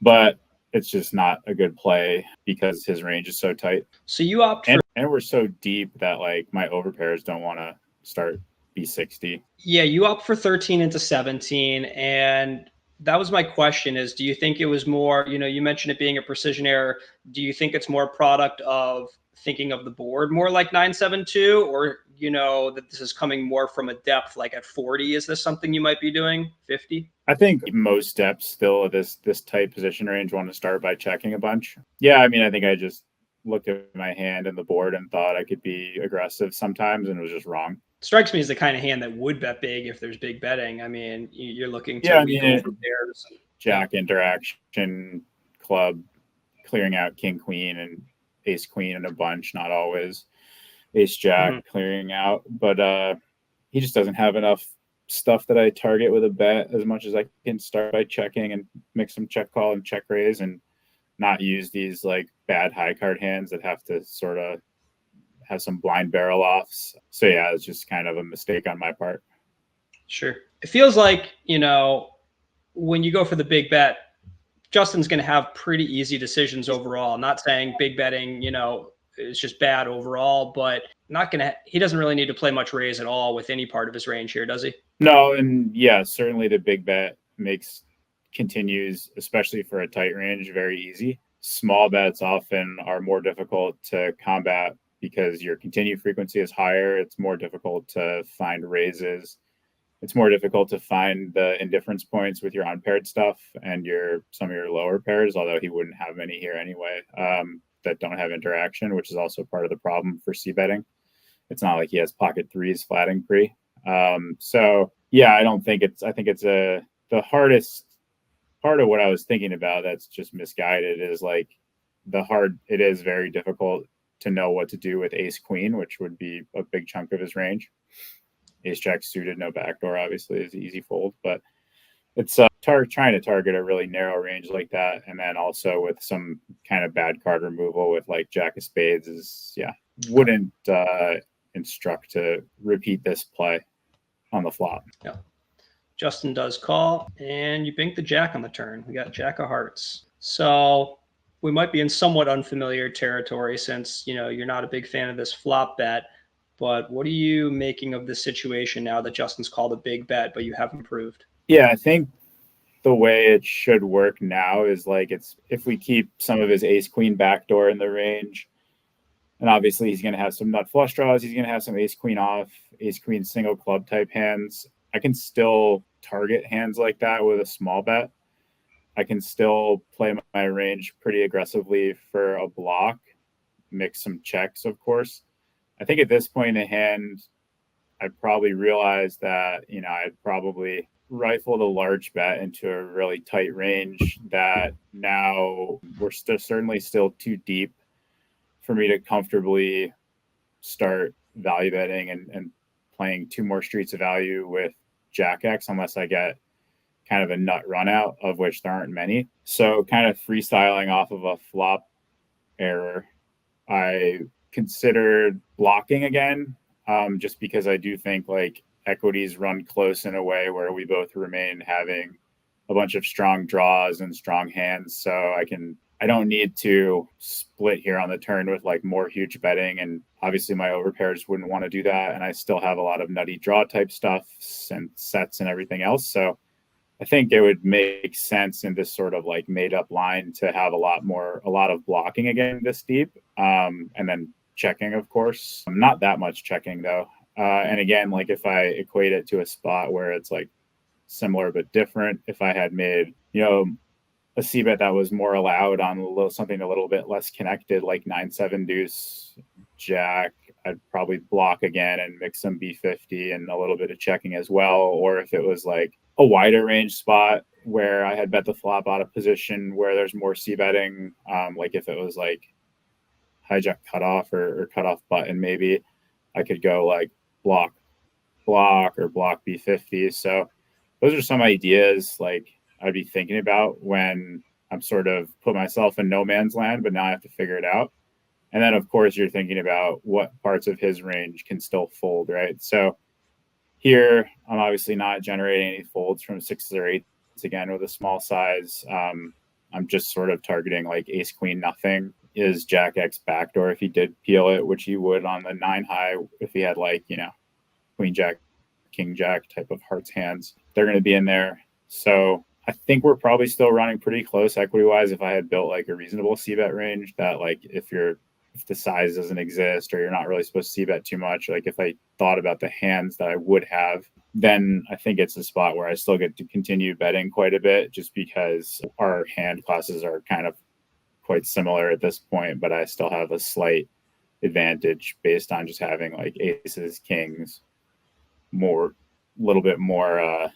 But it's just not a good play because his range is so tight. So you opt for... And we're so deep that like my overpairs don't want to start B60. Yeah, you opt for 13 into 17, and that was my question is, do you think it was more, you mentioned it being a precision error. Do you think it's more product of thinking of the board more like 9-7-2, or, that this is coming more from a depth like at 40? Is this something you might be doing 50? I think most depths still this tight position range want to start by checking a bunch. Yeah, I mean, I think I just looked at my hand and the board and thought I could be aggressive sometimes, and it was just wrong. Strikes me as the kind of hand that would bet big if there's big betting. I mean, you're looking to jack interaction, club, clearing out king queen and ace queen in a bunch, not always ace jack clearing out. But he just doesn't have enough stuff that I target with a bet as much as I can start by checking and mix some check call and check raise, and not use these like bad high card hands that have to sort of have some blind barrel offs. So yeah, it's just kind of a mistake on my part. Sure. It feels like, when you go for the big bet, Justin's going to have pretty easy decisions overall. I'm not saying big betting, is just bad overall, but he doesn't really need to play much raise at all with any part of his range here, does he? No. And yeah, certainly the big bet continues, especially for a tight range, very easy. Small bets often are more difficult to combat because your continued frequency is higher. It's more difficult to find raises. It's more difficult to find the indifference points with your unpaired stuff and some of your lower pairs, although he wouldn't have many here anyway, that don't have interaction, which is also part of the problem for c-betting. It's not like he has pocket threes flatting pre. So yeah, I think it's the hardest part of what I was thinking about that's just misguided is like it is very difficult to know what to do with ace queen, which would be a big chunk of his range. Ace jack suited, no backdoor, obviously is easy fold, but it's trying to target a really narrow range like that, and then also with some kind of bad card removal with like jack of spades is wouldn't instruct to repeat this play on the flop. Yeah. Justin does call, and you bink the jack on the turn. We got jack of hearts. So we might be in somewhat unfamiliar territory since, you're not a big fan of this flop bet. But what are you making of this situation now that Justin's called a big bet, but you have improved? Yeah, I think the way it should work now is like if we keep some of his ace queen backdoor in the range, and obviously he's going to have some nut flush draws, he's going to have some ace queen off, ace queen single club type hands. I can still target hands like that with a small bet. I can still play my range pretty aggressively for a block, mix some checks, of course. I think at this point in the hand, I'd probably realize that, I'd probably rifle the large bet into a really tight range that now we're certainly still too deep for me to comfortably start value betting and playing two more streets of value with Jack X unless I get kind of a nut run out, of which there aren't many. So kind of freestyling off of a flop error, I considered blocking again, just because I do think like equities run close in a way where we both remain having a bunch of strong draws and strong hands. So I don't need to split here on the turn with like more huge betting. And obviously my overpairs wouldn't want to do that. And I still have a lot of nutty draw type stuff and sets and everything else. So I think it would make sense in this sort of like made up line to have a lot of blocking again this deep. And then checking, of course, not that much checking though. And again, like if I equate it to a spot where it's like similar but different, if I had made, a c-bet that was more allowed on something a little bit less connected, like 9-7 deuce jack, I'd probably block again and mix some b50 and a little bit of checking as well. Or if it was like a wider range spot where I had bet the flop out of position where there's more c-betting, like if it was like hijack cutoff or cutoff button, maybe I could go like block or block b50. So those are some ideas like I'd be thinking about when I'm sort of put myself in no man's land, but now I have to figure it out. And then, of course, you're thinking about what parts of his range can still fold, right? So here, I'm obviously not generating any folds from sixes or eights again with a small size. I'm just sort of targeting like ace queen nothing is jack X backdoor if he did peel it, which he would on the 9 high if he had like, queen jack, king jack type of hearts hands. They're going to be in there. So I think we're probably still running pretty close equity wise if I had built like a reasonable c-bet range that like if the size doesn't exist or you're not really supposed to c-bet too much, like if I thought about the hands that I would have, then I think it's a spot where I still get to continue betting quite a bit just because our hand classes are kind of quite similar at this point, but I still have a slight advantage based on just having like aces, kings, little bit more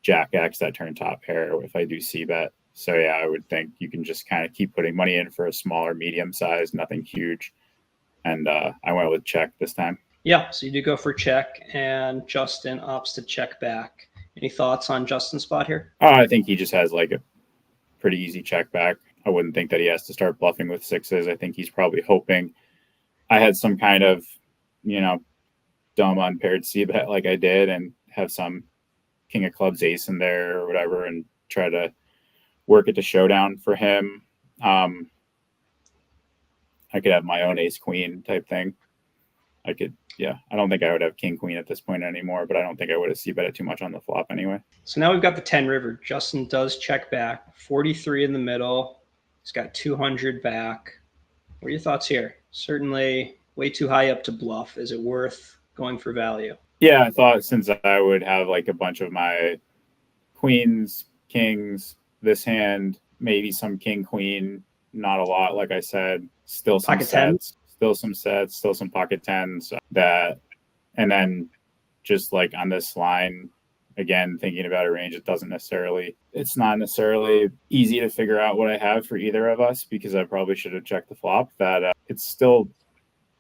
jack X that turn top pair if I do c-bet. So yeah, I would think you can just kind of keep putting money in for a smaller medium size, nothing huge. And I went with check this time. Yeah, so you do go for check, and Justin opts to check back. Any thoughts on Justin's spot here? I think he just has like a pretty easy check back. I wouldn't think that he has to start bluffing with sixes. I think he's probably hoping I had some kind of, dumb unpaired c-bet like I did and have some king of clubs ace in there or whatever and try to work it to showdown for him. I could have my own ace queen type thing. I don't think I would have king queen at this point anymore, but I don't think I would have c-betted too much on the flop anyway. So now we've got the 10 river. Justin does check back, 43 in the middle. He's got 200 back. What are your thoughts here? Certainly way too high up to bluff. Is it worth going for value? Yeah, I thought since I would have like a bunch of my queens, kings, this hand, maybe some king, queen, not a lot, like I said, still some Pocket sets, 10? still some sets, still some pocket tens. that, and then just like on this line, again, thinking about a range, it's not necessarily easy to figure out what I have for either of us, because I probably should have checked the flop, that it's still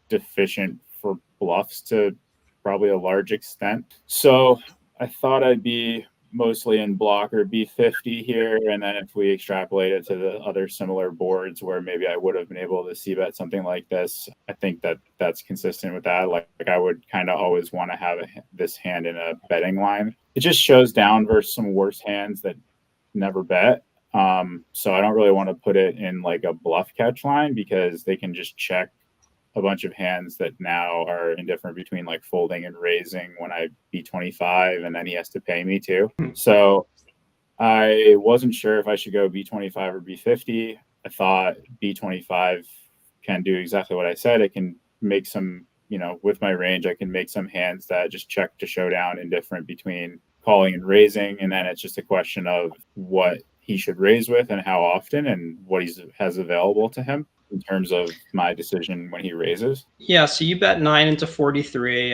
deficient for bluffs to probably a large extent. So I thought I'd be mostly in blocker B50 here, and then if we extrapolate it to the other similar boards where maybe I would have been able to see bet something like this, I think that that's consistent with that. Like I would kind of always want to have this hand in a betting line. It just shows down versus some worse hands that never bet. So I don't really want to put it in like a bluff catch line, because they can just check a bunch of hands that now are indifferent between like folding and raising when I B25, and then he has to pay me too. So I wasn't sure if I should go B25 or B50. I thought B25 can do exactly what I said. It can make some, with my range, I can make some hands that just check to showdown indifferent between calling and raising. And then it's just a question of what he should raise with and how often, and what he has available to him in terms of my decision when he raises. Yeah, so you bet 9 into 43,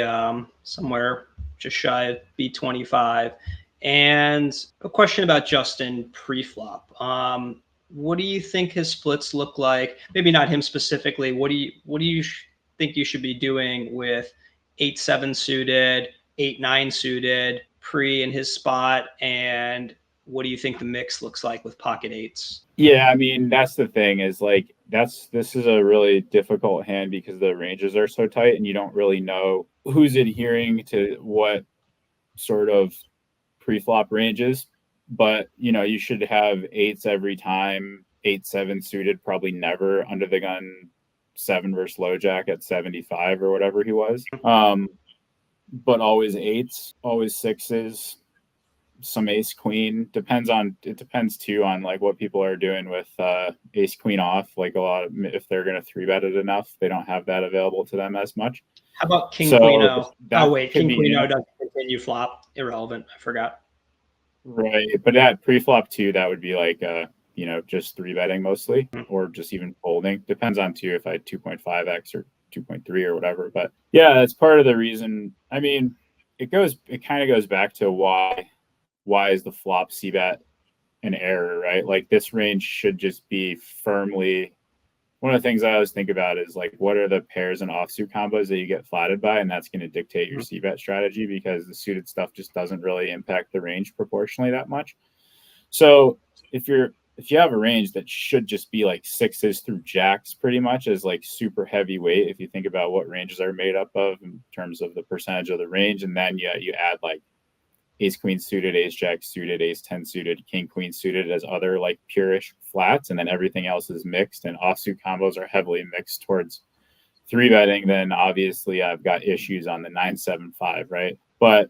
somewhere just shy of B25. And a question about Justin pre-flop. What do you think his splits look like? Maybe not him specifically. What do you think you should be doing with 8-7 suited, 8-9 suited, pre in his spot, and what do you think the mix looks like with pocket eights? Yeah, I mean, that's the thing, is like this is a really difficult hand because the ranges are so tight and you don't really know who's adhering to what sort of pre-flop ranges. But you should have eights every time, 8-7 suited, probably never under the gun 7 versus low jack at 75 or whatever he was. But always eights, always sixes, some ace queen. It depends too on like what people are doing with ace queen off. Like a lot of, if they're going to 3-bet it enough, they don't have that available to them as much. How about king queen o? Oh wait, king queen o doesn't continue flop. Irrelevant. I forgot. Right, but at pre-flop too, that would be like just 3-betting mostly, or just even folding. Depends on too if I had 2.5x or 2.3 or whatever. But yeah, that's part of the reason. I mean, it kind of goes back to why is the flop c-bet an error, right? Like this range should just be firmly. One of the things I always think about is like, what are the pairs and offsuit combos that you get flatted by, and that's going to dictate your c-bet strategy, because the suited stuff just doesn't really impact the range proportionally that much. So if you have a range that should just be like sixes through jacks pretty much as like super heavy weight, if you think about what ranges are made up of in terms of the percentage of the range, and then you add like ace queen suited, ace jack suited, ace 10 suited, king queen suited as other like purish flats, and then everything else is mixed, and offsuit combos are heavily mixed towards 3-betting, then obviously I've got issues on the 9-7-5, right? But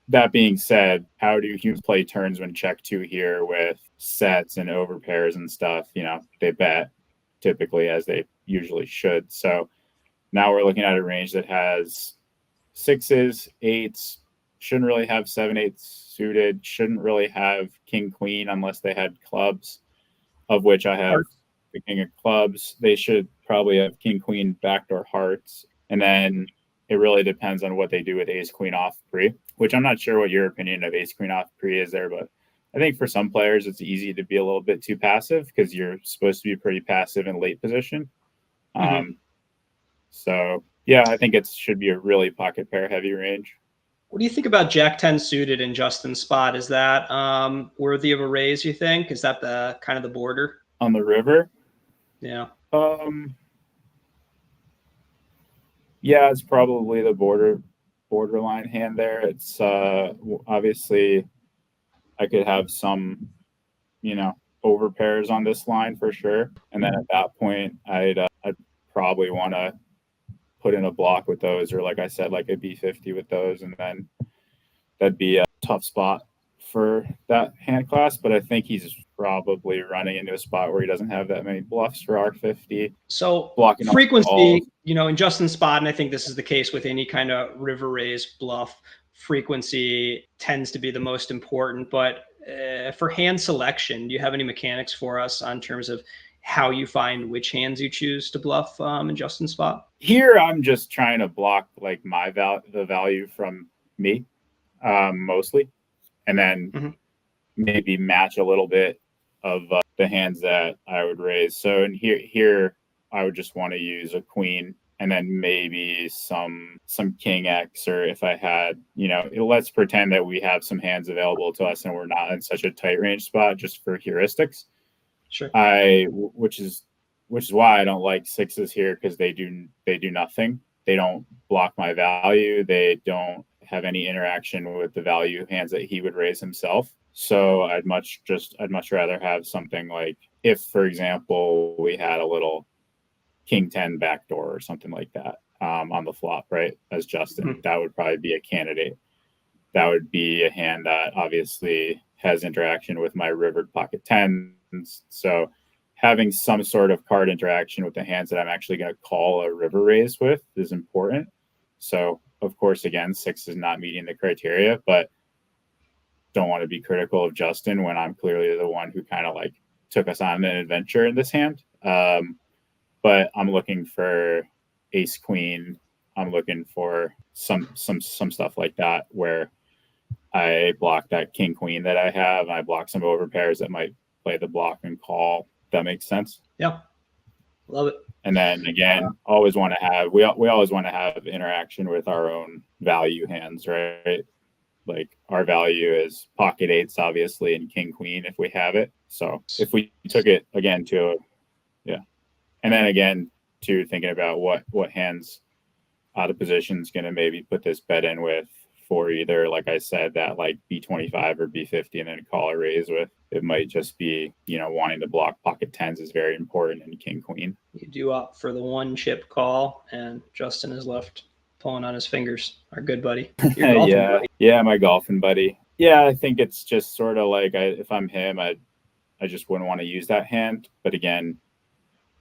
that being said, how do humans play turns when check 2 here with sets and overpairs and stuff? They bet typically, as they usually should. So now we're looking at a range that has sixes, eights, shouldn't really have 7-8 suited, shouldn't really have king queen unless they had clubs, of which I have the king of clubs. They should probably have king queen backdoor hearts, and then it really depends on what they do with ace queen off pre, which I'm not sure what your opinion of ace queen off pre is there, but I think for some players it's easy to be a little bit too passive because you're supposed to be pretty passive in late position. So yeah, I think it should be a really pocket pair heavy range. What do you think about Jack 10 suited in Justin's spot? Is that worthy of a raise, you think? Is that the kind of the border? On the river? Yeah. Yeah, it's probably the borderline hand there. It's obviously I could have some, over pairs on this line for sure. And then at that point, I'd probably want to put in a block with those, or like I said, like a B50 with those, and then that'd be a tough spot for that hand class. But I think he's probably running into a spot where he doesn't have that many bluffs for R50. So blocking frequency, in Justin's spot, and I think this is the case with any kind of river raise bluff, frequency tends to be the most important. But for hand selection, do you have any mechanics for us on terms of how you find which hands you choose to bluff in Justin's spot? Here, I'm just trying to block like the value from me, mostly, and then Mm-hmm. maybe match a little bit of the hands that I would raise. So in here, I would just want to use a queen and then maybe some king X, or if I had, let's pretend that we have some hands available to us and we're not in such a tight range spot, just for heuristics. Sure. Which is why I don't like sixes here, because they do nothing. They don't block my value. They don't have any interaction with the value hands that he would raise himself. So I'd much rather have something like, if, for example, we had a little king 10 backdoor or something like that on the flop, right? As Justin, Mm-hmm. that would probably be a candidate. That would be a hand that obviously has interaction with my rivered pocket tens. So having some sort of card interaction with the hands that I'm actually going to call a river raise with is important. So, of course, again, six is not meeting the criteria, but don't want to be critical of Justin when I'm clearly the one who kind of like took us on an adventure in this hand. But I'm looking for ace queen. I'm looking for some stuff like that where I block that king queen that I have, and I block some overpairs that might play the block and call. That makes sense. Yeah, love it. And then again, always want to have we always want to have interaction with our own value hands, right? Like our value is pocket eights, obviously, and king queen if we have it. So if we took it again to, yeah, and then again to thinking about what hands out of position is going to maybe put this bet in with, for either, like I said, that like B25 or B50 and then call a raise with. It might just be, wanting to block pocket tens is very important in king queen. You do opt for the one chip call, and Justin is left pulling on his fingers. Our good buddy. Your golfing buddy. Yeah, my golfing buddy. Yeah, I think it's just sort of like if I'm him, I just wouldn't want to use that hand. But again,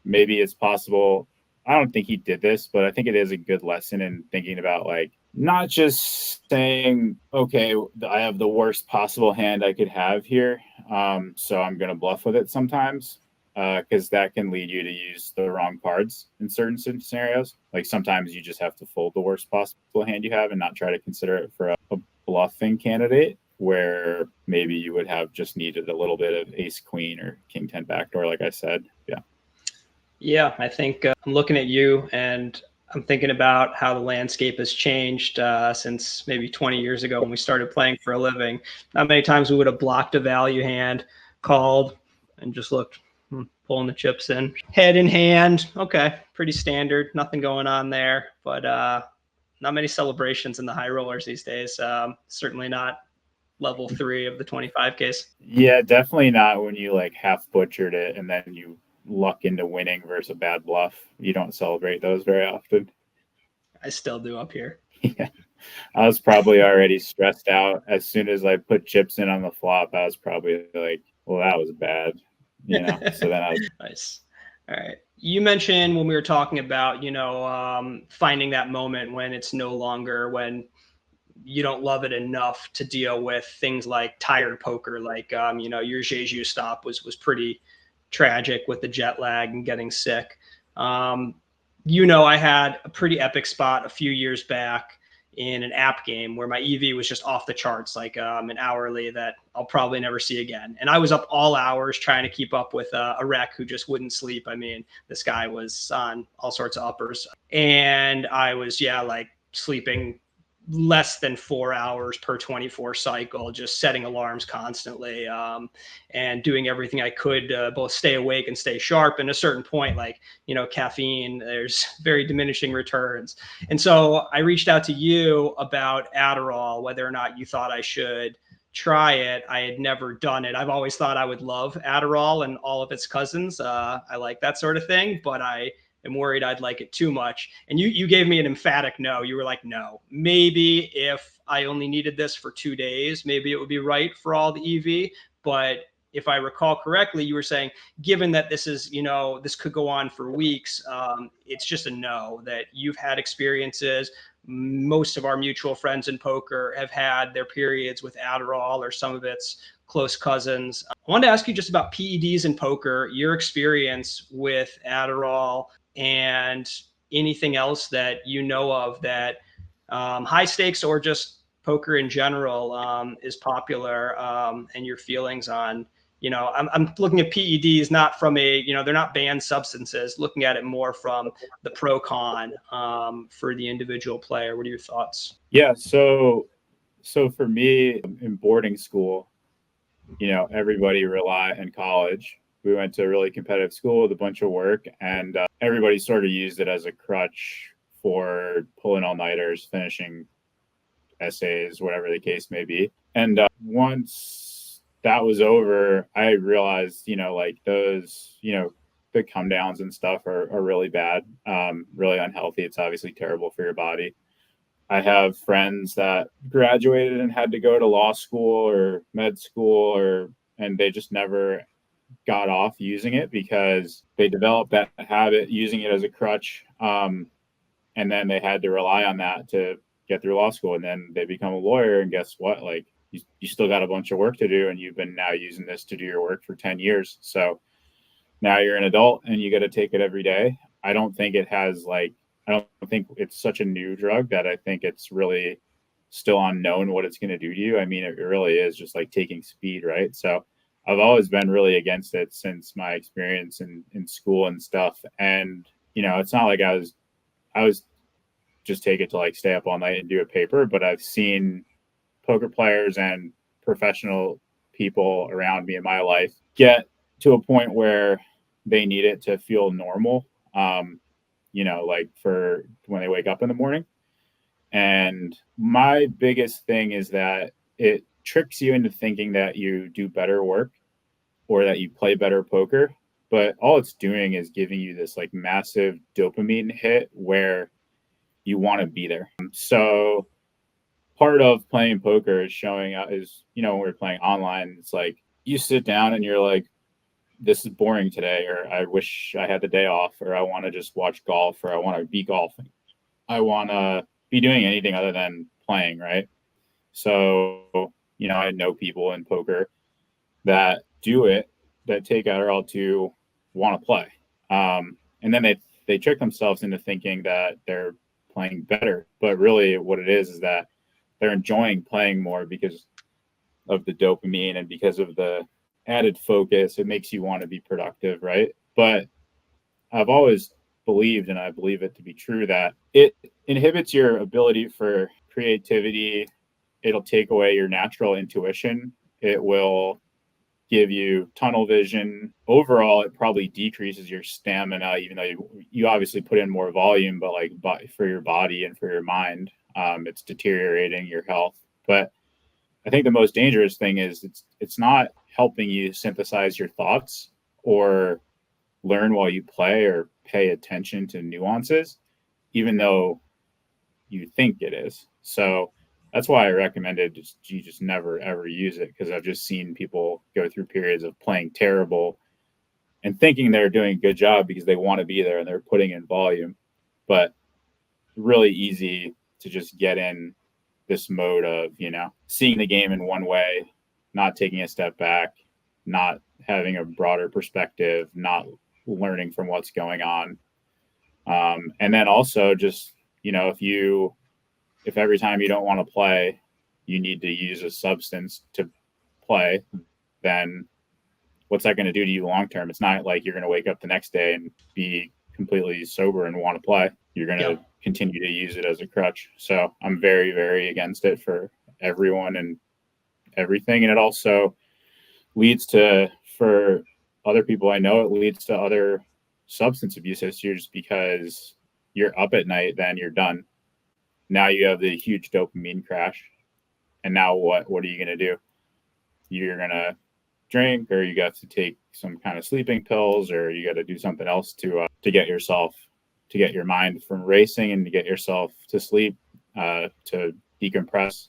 maybe it's possible. I don't think he did this, but I think it is a good lesson in thinking about like not just saying, okay, I have the worst possible hand I could have here, so I'm going to bluff with it sometimes, because that can lead you to use the wrong cards in certain scenarios. Like sometimes you just have to fold the worst possible hand you have and not try to consider it for a bluffing candidate, where maybe you would have just needed a little bit of ace queen or king 10 backdoor, like I said. Yeah, I think I'm looking at you and I'm thinking about how the landscape has changed since maybe 20 years ago when we started playing for a living. Not many times we would have blocked a value hand, called, and just looked, pulling the chips in. Head in hand, okay, pretty standard, nothing going on there, but not many celebrations in the high rollers these days. Certainly not level 3 of the 25 case. Yeah, definitely not when you like half butchered it and then you luck into winning versus a bad bluff. You don't celebrate those very often. I still do up here. Yeah. I was probably already stressed out as soon as I put chips in on the flop. I was probably like, well, that was bad, so then I was nice. All right. You mentioned when we were talking about, finding that moment when it's no longer, when you don't love it enough to deal with things like tired poker, like, your Jeju stop was pretty tragic with the jet lag and getting sick. I had a pretty epic spot a few years back in an app game where my EV was just off the charts, like an hourly that I'll probably never see again. And I was up all hours trying to keep up with a rec who just wouldn't sleep. I mean, this guy was on all sorts of uppers. And I was, like sleeping less than 4 hours per 24 cycle, just setting alarms constantly, and doing everything I could to both stay awake and stay sharp. And at a certain point, like, caffeine, there's very diminishing returns. And so I reached out to you about Adderall, whether or not you thought I should try it. I had never done it. I've always thought I would love Adderall and all of its cousins. I like that sort of thing, but I am worried I'd like it too much. And you gave me an emphatic no. You were like, no, maybe if I only needed this for 2 days, maybe it would be right for all the EV. But if I recall correctly, you were saying, given that this is, this could go on for weeks, it's just a no, that you've had experiences. Most of our mutual friends in poker have had their periods with Adderall or some of its close cousins. I wanted to ask you just about PEDs in poker, your experience with Adderall, and anything else that you know of that high stakes or just poker in general is popular, and your feelings on, I'm looking at PEDs not from they're not banned substances, looking at it more from the pro con for the individual player. What are your thoughts? Yeah. So for me in boarding school, everybody in college, we went to a really competitive school with a bunch of work, and everybody sort of used it as a crutch for pulling all-nighters, finishing essays, whatever the case may be. And once that was over, I realized, like those, the come downs and stuff are really bad, really unhealthy. It's obviously terrible for your body. I have friends that graduated and had to go to law school or med school, and they just never got off using it because they developed that habit using it as a crutch. And then they had to rely on that to get through law school. And then they become a lawyer. And guess what? Like you still got a bunch of work to do, and you've been now using this to do your work for 10 years. So now you're an adult and you got to take it every day. I don't think it's such a new drug that I think it's really still unknown what it's going to do to you. I mean, it really is just like taking speed, right? So I've always been really against it since my experience in school and stuff. And, it's not like I was just take it to like stay up all night and do a paper, but I've seen poker players and professional people around me in my life get to a point where they need it to feel normal. Like for when they wake up in the morning. And my biggest thing is that it tricks you into thinking that you do better work or that you play better poker. But all it's doing is giving you this like massive dopamine hit where you want to be there. So part of playing poker is showing up when we're playing online, it's like you sit down and you're like, this is boring today, or I wish I had the day off, or I want to just watch golf, or I want to be golfing. I want to be doing anything other than playing, right? So, I know people in poker that do it, that take Adderall to want to play. And then they trick themselves into thinking that they're playing better. But really what it is that they're enjoying playing more because of the dopamine and because of the added focus. It makes you want to be productive, right? But I've always believed, and I believe it to be true, that it inhibits your ability for creativity. It'll take away your natural intuition. It will give you tunnel vision. Overall, it probably decreases your stamina, even though you obviously put in more volume, but like for your body and for your mind, it's deteriorating your health. But I think the most dangerous thing is it's not helping you synthesize your thoughts or learn while you play or pay attention to nuances, even though you think it is. So that's why I recommended you just never, ever use it, because I've just seen people go through periods of playing terrible and thinking they're doing a good job because they want to be there and they're putting in volume. But really easy to just get in this mode of, seeing the game in one way, not taking a step back, not having a broader perspective, not learning from what's going on. And then also just, if every time you don't want to play, you need to use a substance to play, then what's that going to do to you long term? It's not like you're going to wake up the next day and be completely sober and want to play. You're going to continue to use it as a crutch. So I'm very, very against it for everyone and everything. And it also leads to, for other people I know, it leads to other substance abuse issues because you're up at night, then you're done. Now you have the huge dopamine crash. And now what are you going to do? You're going to drink, or you got to take some kind of sleeping pills, or you got to do something else to get your mind from racing and to get yourself to sleep, to decompress.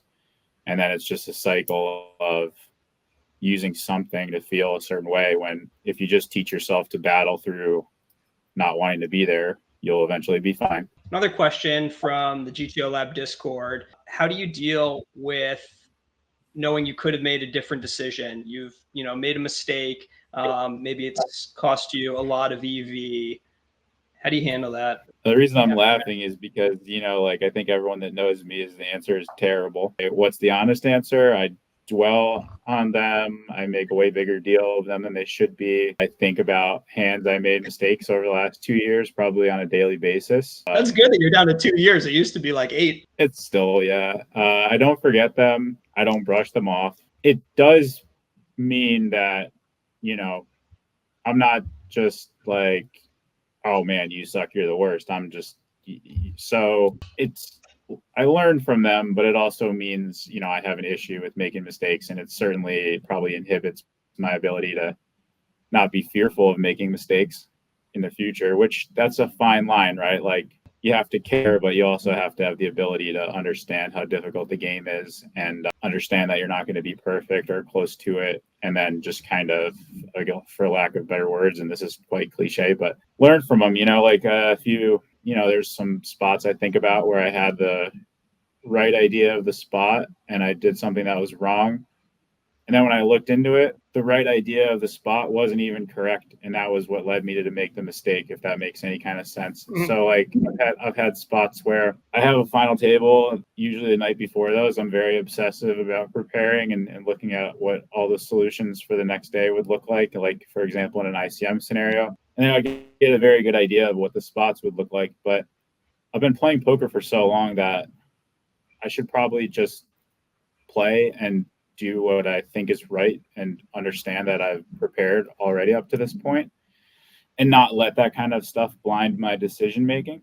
And then it's just a cycle of using something to feel a certain way, when if you just teach yourself to battle through not wanting to be there, you'll eventually be fine. Another question from the GTO Lab Discord. How do you deal with knowing you could have made a different decision. You've, made a mistake. Maybe it's cost you a lot of EV. How do you handle that? The reason I'm laughing is because, like I think everyone that knows me is the answer is terrible. What's the honest answer? I dwell on them. I make a way bigger deal of them than they should be. I think about hands I made mistakes over the last 2 years, probably on a daily basis. That's good that you're down to 2 years. It used to be like 8. It's still, yeah. I don't forget them. I don't brush them off. It does mean that, I'm not just like, oh man, you suck, you're the worst. I'm just, so I learn from them, but it also means, I have an issue with making mistakes, and it certainly probably inhibits my ability to not be fearful of making mistakes in the future, which that's a fine line, right? Like, you have to care, but you also have to have the ability to understand how difficult the game is and understand that you're not going to be perfect or close to it. And then just kind of, for lack of better words, and this is quite cliche, but learn from them, like a few, there's some spots I think about where I had the right idea of the spot and I did something that was wrong. And then when I looked into it, the right idea of the spot wasn't even correct. And that was what led me to make the mistake, if that makes any kind of sense. Mm-hmm. So like I've had spots where I have a final table, usually the night before those, I'm very obsessive about preparing and looking at what all the solutions for the next day would look like for example, in an ICM scenario. And then I get a very good idea of what the spots would look like. But I've been playing poker for so long that I should probably just play and do what I think is right and understand that I've prepared already up to this point and not let that kind of stuff blind my decision making.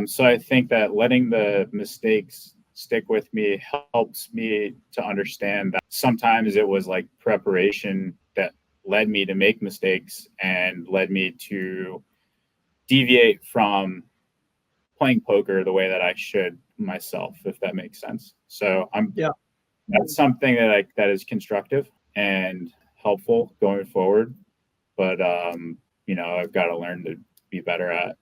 So I think that letting the mistakes stick with me helps me to understand that sometimes it was like preparation that led me to make mistakes and led me to deviate from playing poker the way that I should myself, if that makes sense. So that's something that is constructive and helpful going forward. But, I've got to learn to be better at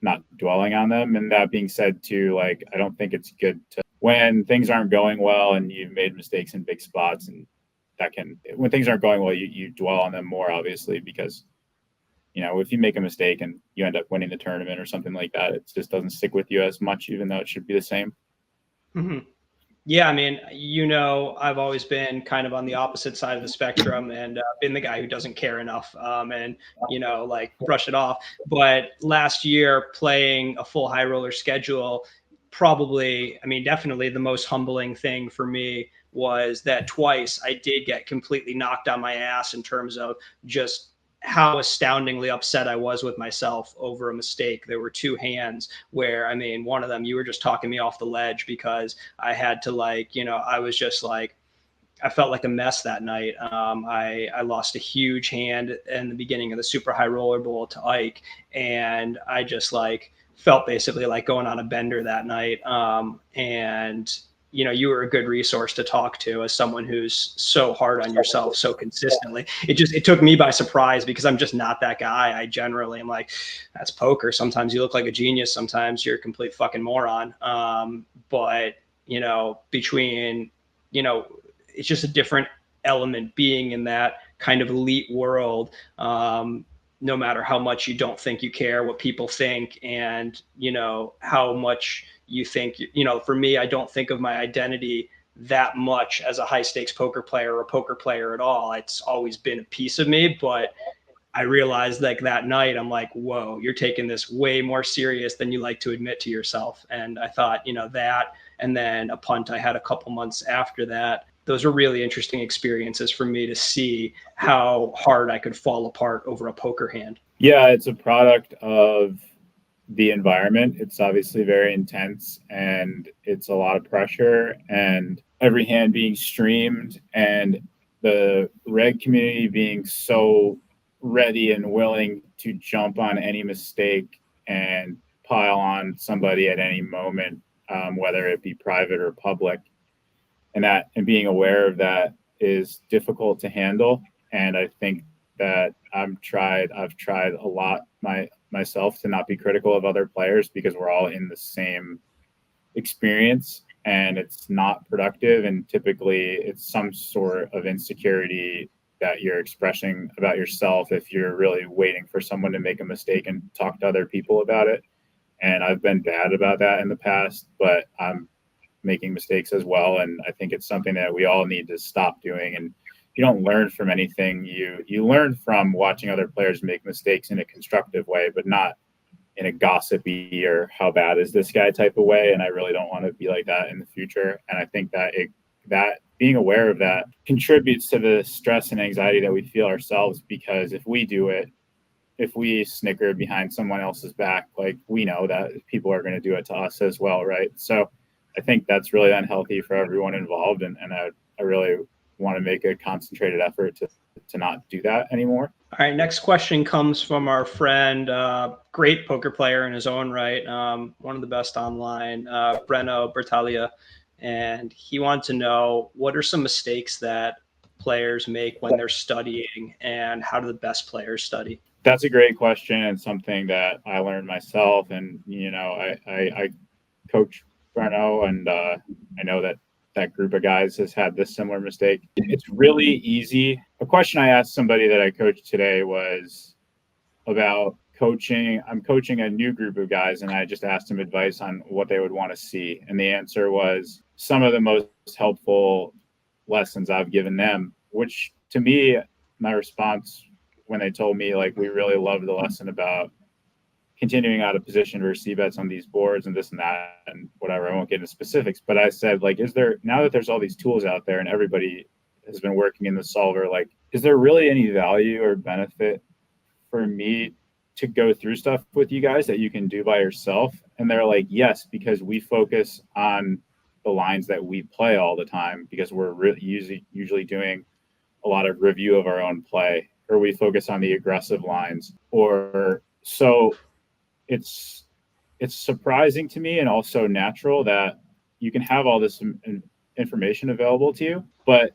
not dwelling on them. And that being said, too, like, I don't think it's good to, when things aren't going well and you've made mistakes in big spots, and when things aren't going well, you dwell on them more, obviously, because, if you make a mistake and you end up winning the tournament or something like that, it just doesn't stick with you as much, even though it should be the same. Mm-hmm. Yeah, I mean, I've always been kind of on the opposite side of the spectrum and been the guy who doesn't care enough and, brush it off. But last year, playing a full high roller schedule, definitely the most humbling thing for me was that twice I did get completely knocked on my ass in terms of just how astoundingly upset I was with myself over a mistake. There were 2 hands where, one of them, you were just talking me off the ledge because I had to I was just like, I felt like a mess that night. I lost a huge hand in the beginning of the super high roller bowl to Ike. And I just felt basically like going on a bender that night. And you were a good resource to talk to as someone who's so hard on yourself so consistently. It took me by surprise because I'm just not that guy. I generally am like, that's poker. Sometimes you look like a genius. Sometimes you're a complete fucking moron. But between, it's just a different element being in that kind of elite world. No matter how much you don't think you care what people think and, how much you think, for me, I don't think of my identity that much as a high stakes poker player or a poker player at all. It's always been a piece of me, but I realized that night, I'm like, whoa, you're taking this way more serious than you like to admit to yourself. And I thought, that, and then a punt I had a couple months after that, those were really interesting experiences for me to see how hard I could fall apart over a poker hand. Yeah, it's a product of the environment. It's obviously very intense and it's a lot of pressure and every hand being streamed and the reg community being so ready and willing to jump on any mistake and pile on somebody at any moment, whether it be private or public. And being aware of that is difficult to handle. And I think that I've tried a lot myself to not be critical of other players because we're all in the same experience. and it's not productive. And typically it's some sort of insecurity that you're expressing about yourself if you're really waiting for someone to make a mistake and talk to other people about it. And I've been bad about that in the past, but I'm making mistakes as well. And I think it's something that we all need to stop doing. And you don't learn from anything. You learn from watching other players make mistakes in a constructive way, but not in a gossipy or how bad is this guy type of way. And I really don't want to be like that in the future. And I think that that being aware of that contributes to the stress and anxiety that we feel ourselves, because if we do it, if we snicker behind someone else's back, like we know that people are going to do it to us as well, right? So I think that's really unhealthy for everyone involved, and I really want to make a concentrated effort to not do that anymore. All right, next question comes from our friend, great poker player in his own right, one of the best online, Breno Bertalia, and he wants to know, what are some mistakes that players make when they're studying, and how do the best players study? That's a great question, and something that I learned myself. And I coach Breno, and I know that group of guys has had this similar mistake. It's really easy. A question I asked somebody that I coached today was about coaching. I'm coaching a new group of guys, and I just asked them advice on what they would want to see. And the answer was some of the most helpful lessons I've given them, which to me, my response when they told me, like, we really loved the lesson about continuing out of position versus c-bets on these boards and this and that and whatever. I won't get into specifics, but I said, like, is there, now that there's all these tools out there and everybody has been working in the solver, like, is there really any value or benefit for me to go through stuff with you guys that you can do by yourself? And they're like, yes, because we focus on the lines that we play all the time, because we're usually doing a lot of review of our own play, or we focus on the aggressive lines. Or so it's surprising to me and also natural that you can have all this information available to you, but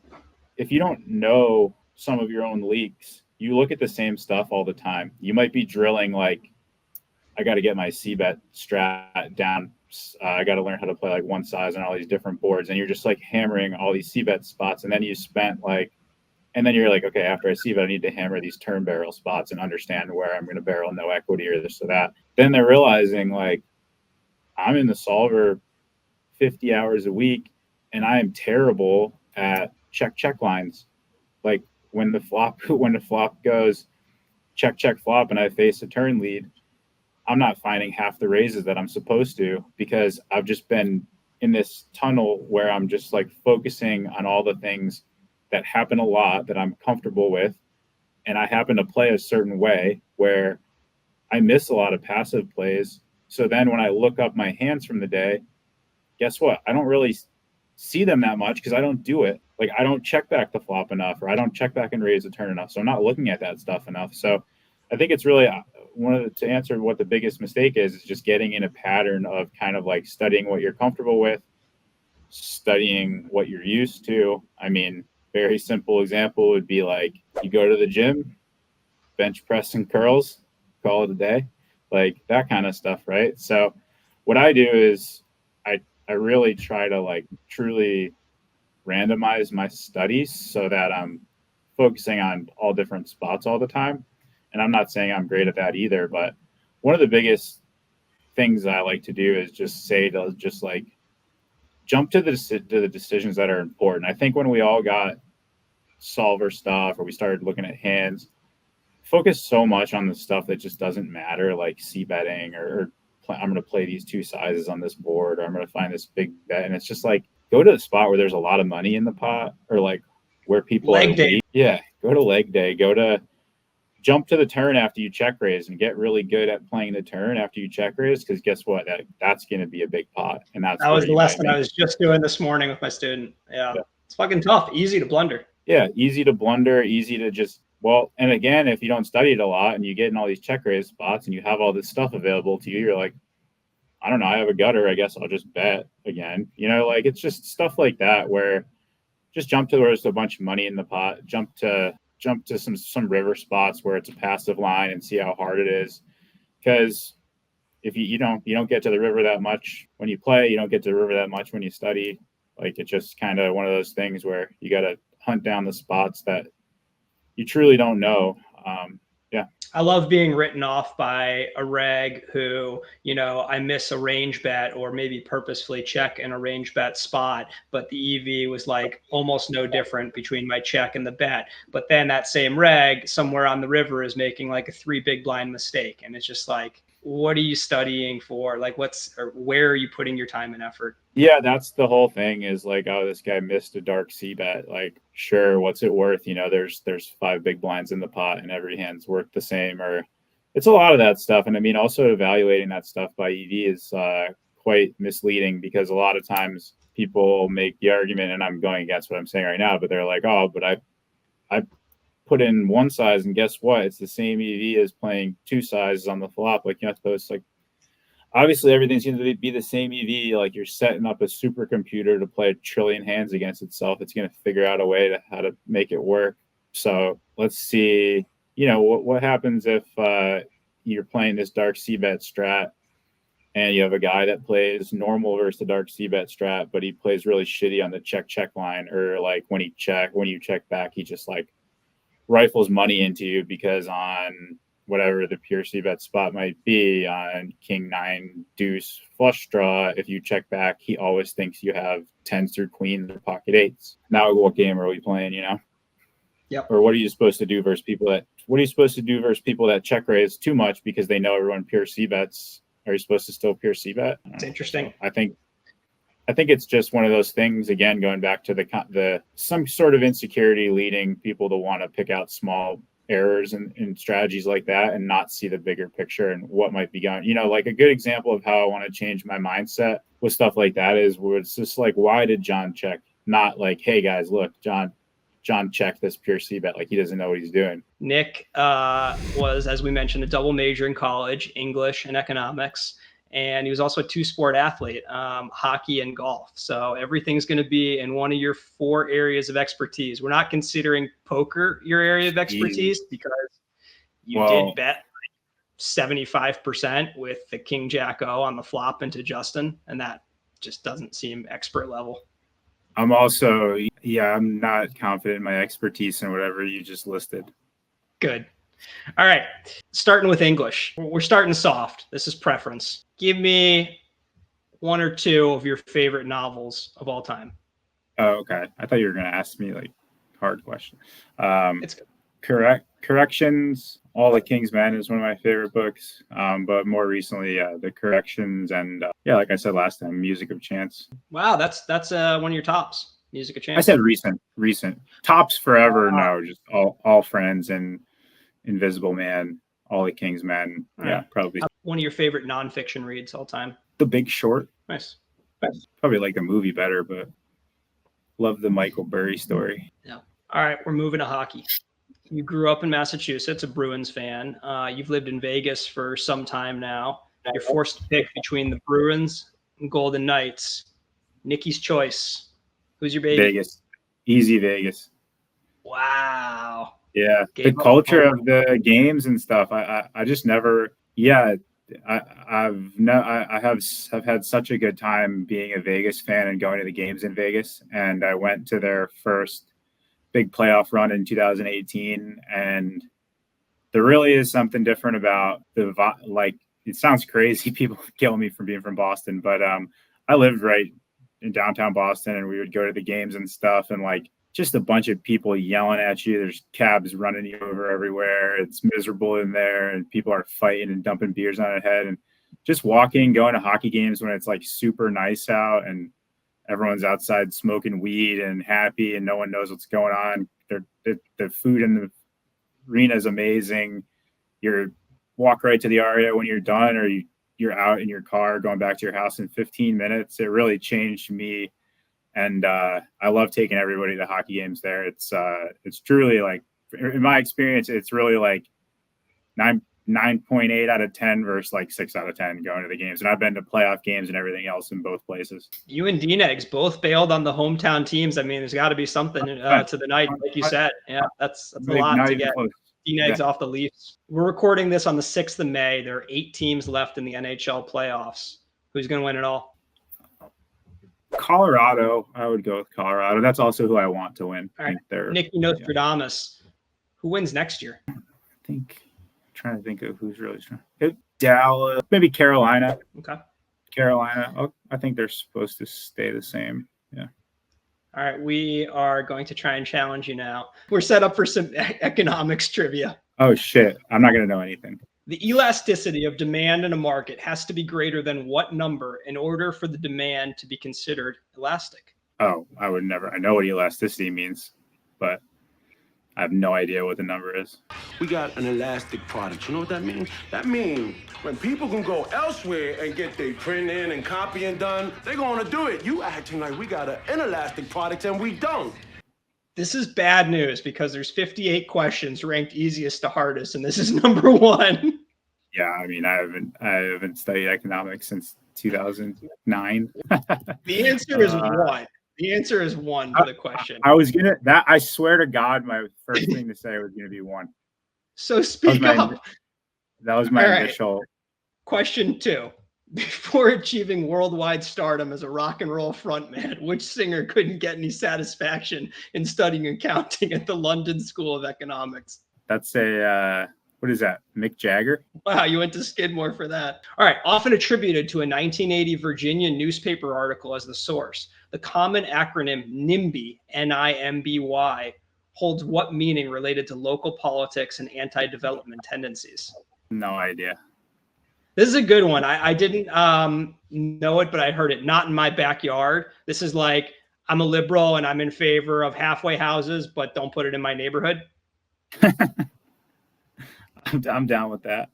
if you don't know some of your own leaks, you look at the same stuff all the time. You might be drilling, like, I got to get my c-bet strat down. I got to learn how to play like one size on all these different boards, and you're just like hammering all these c-bet spots, and then you spent like, and then you're like, okay, after I c-bet, I need to hammer these turn barrel spots and understand where I'm going to barrel no equity or this or that. Then they're realizing, like, I'm in the solver 50 hours a week, and I am terrible at check lines. Like when the flop goes check flop and I face a turn lead, I'm not finding half the raises that I'm supposed to, because I've just been in this tunnel where I'm just like focusing on all the things that happen a lot that I'm comfortable with. And I happen to play a certain way where I miss a lot of passive plays. So then when I look up my hands from the day, guess what? I don't really see them that much because I don't do it. Like, I don't check back the flop enough, or I don't check back and raise the turn enough. So I'm not looking at that stuff enough. So I think it's really to answer what the biggest mistake is just getting in a pattern of kind of like studying what you're comfortable with, studying what you're used to. I mean, very simple example would be like, you go to the gym, bench press and curls, call it a day, like that kind of stuff, right? So what I do is I really try to like truly randomize my studies so that I'm focusing on all different spots all the time. And I'm not saying I'm great at that either, but one of the biggest things that I like to do is just say to just like jump to the decisions that are important. I think when we all got solver stuff, or we started looking at hands, focus so much on the stuff that just doesn't matter, like c-betting or I'm going to play these two sizes on this board, or I'm going to find this big bet. And it's just like, go to the spot where there's a lot of money in the pot, or like where people leg day. Yeah, go to leg day. Go to jump to the turn after you check raise and get really good at playing the turn after you check raise, because guess what? That's going to be a big pot, and that was the lesson I was just doing this morning with my student. Yeah, it's fucking tough. Easy to blunder. Yeah, easy to blunder. Easy to just and again, if you don't study it a lot and you get in all these check raise spots and you have all this stuff available to you, you're like, I don't know, I have a gutter, I guess I'll just bet again. Like, it's just stuff like that where just jump to where there's a bunch of money in the pot, jump to some river spots where it's a passive line and see how hard it is. Because if you don't get to the river that much when you play, you don't get to the river that much when you study. Like, it's just kind of one of those things where you got to hunt down the spots that you truly don't know. Yeah. I love being written off by a reg who, I miss a range bet or maybe purposefully check in a range bet spot, but the EV was like almost no different between my check and the bet. But then that same reg somewhere on the river is making like a 3 big blind mistake. And it's just like, what are you studying for? Like, where are you putting your time and effort? Yeah, that's the whole thing, is like, oh, this guy missed a dark C bet. Like, sure, what's it worth? There's 5 big blinds in the pot and every hand's worth the same, or it's a lot of that stuff. And I mean, also evaluating that stuff by EV is quite misleading, because a lot of times people make the argument, and I'm going against what I'm saying right now, but they're like, oh, but I put in 1 size and guess what? It's the same EV as playing 2 sizes on the flop. Like, you're not supposed to, like, obviously everything's going to be the same EV. Like, you're setting up a supercomputer to play a trillion hands against itself. It's going to figure out a way to how to make it work. So let's see, what happens if you're playing this dark C bet strat and you have a guy that plays normal versus the dark C bet strat, but he plays really shitty on the check line, or like when you check back, he just like rifles money into you, because on whatever the pure C bet spot might be, on king 9 deuce flush draw, if you check back, he always thinks you have 10s through queens or pocket 8s. Now, what game are we playing, Yep. Or what are you supposed to do versus people that check raise too much because they know everyone pure C bets? Are you supposed to still pure C bet? It's interesting. So I think it's just one of those things, again, going back to the some sort of insecurity leading people to want to pick out small errors and strategies like that and not see the bigger picture and what might be going. Like, a good example of how I want to change my mindset with stuff like that is where it's just like, why did John check? Not like, hey guys, look, John checked this pure C bet. Like, he doesn't know what he's doing. Nick was, as we mentioned, a double major in college, English and economics. And he was also a 2-sport athlete, hockey and golf. So everything's going to be in one of your 4 areas of expertise. We're not considering poker your area of expertise, because you did bet 75% with the King Jack O on the flop into Justin, and that just doesn't seem expert level. I'm also, I'm not confident in my expertise in whatever you just listed. Good. All right. Starting with English. We're starting soft. This is preference. Give me 1 or 2 of your favorite novels of all time. Oh, okay. I thought you were going to ask me like hard question. It's good. Corrections. All the King's Men is one of my favorite books. But more recently, The Corrections, and like I said last time, Music of Chance. Wow, that's one of your tops. Music of Chance. I said recent. Tops forever. No, just all Friends and Invisible Man, All the King's Men. Yeah, probably. One of your favorite nonfiction reads all time. The Big Short. Nice. Probably like the movie better, but love the Michael Burry story. Yeah. All right, we're moving to hockey. You grew up in Massachusetts, a Bruins fan. You've lived in Vegas for some time now. You're forced to pick between the Bruins and Golden Knights. Nikki's choice. Who's your baby? Vegas. Easy Vegas. Wow. Yeah. The culture of the games and stuff. I just never. Yeah. I have had such a good time being a Vegas fan and going to the games in Vegas. And I went to their first big playoff run in 2018, and there really is something different about it sounds crazy. People kill me for being from Boston, but I lived right in downtown Boston, and we would go to the games and stuff, and like just a bunch of people yelling at you. There's cabs running you over everywhere. It's miserable in there, and people are fighting and dumping beers on their head. And just going to hockey games when it's like super nice out and everyone's outside smoking weed and happy and no one knows what's going on. The food in the arena is amazing. You walk right to the area when you're done, or you're out in your car going back to your house in 15 minutes. It really changed me. And I love taking everybody to hockey games there. It's truly, like, in my experience, it's really like 9.8 out of 10 versus like 6 out of 10 going to the games. And I've been to playoff games and everything else in both places. You and D-Negs both bailed on the hometown teams. I mean, there's got to be something to the night, like you said. Yeah, that's a lot to get. 15 eggs off the Leafs. We're recording this on the 6th of May. There are 8 teams left in the NHL playoffs. Who's going to win it all? Colorado. I would go with Colorado. That's also who I want to win. All right. Nicky Nostradamus. Who wins next year? I'm trying to think of who's really strong. Dallas, maybe Carolina. Okay. Carolina. Oh, I think they're supposed to stay the same. Yeah. All right. We are going to try and challenge you now. We're set up for some economics trivia. Oh, shit. I'm not going to know anything. The elasticity of demand in a market has to be greater than what number in order for the demand to be considered elastic? Oh, I would never. I know what elasticity means, but I have no idea what the number is. We got an elastic product. You know what that means? That means when people can go elsewhere and get their printing and copying done, they're going to do it. You acting like we got an inelastic product and we don't. This is bad news because there's 58 questions ranked easiest to hardest, and this is number 1. Yeah, I mean, I haven't studied economics since 2009. The answer is 1. The answer is 1 to the question. I swear to God, my first thing to say was gonna be 1. So speak up. That was my initial. Question 2. Before achieving worldwide stardom as a rock and roll frontman, which singer couldn't get any satisfaction in studying accounting at the London School of Economics? That's what is that? Mick Jagger? Wow, you went to Skidmore for that. All right, often attributed to a 1980 Virginia newspaper article as the source, the common acronym NIMBY, N-I-M-B-Y, holds what meaning related to local politics and anti-development tendencies? No idea. This is a good one. I didn't know it, but I heard it. Not in my backyard. This is like, I'm a liberal and I'm in favor of halfway houses, but don't put it in my neighborhood. I'm down with that.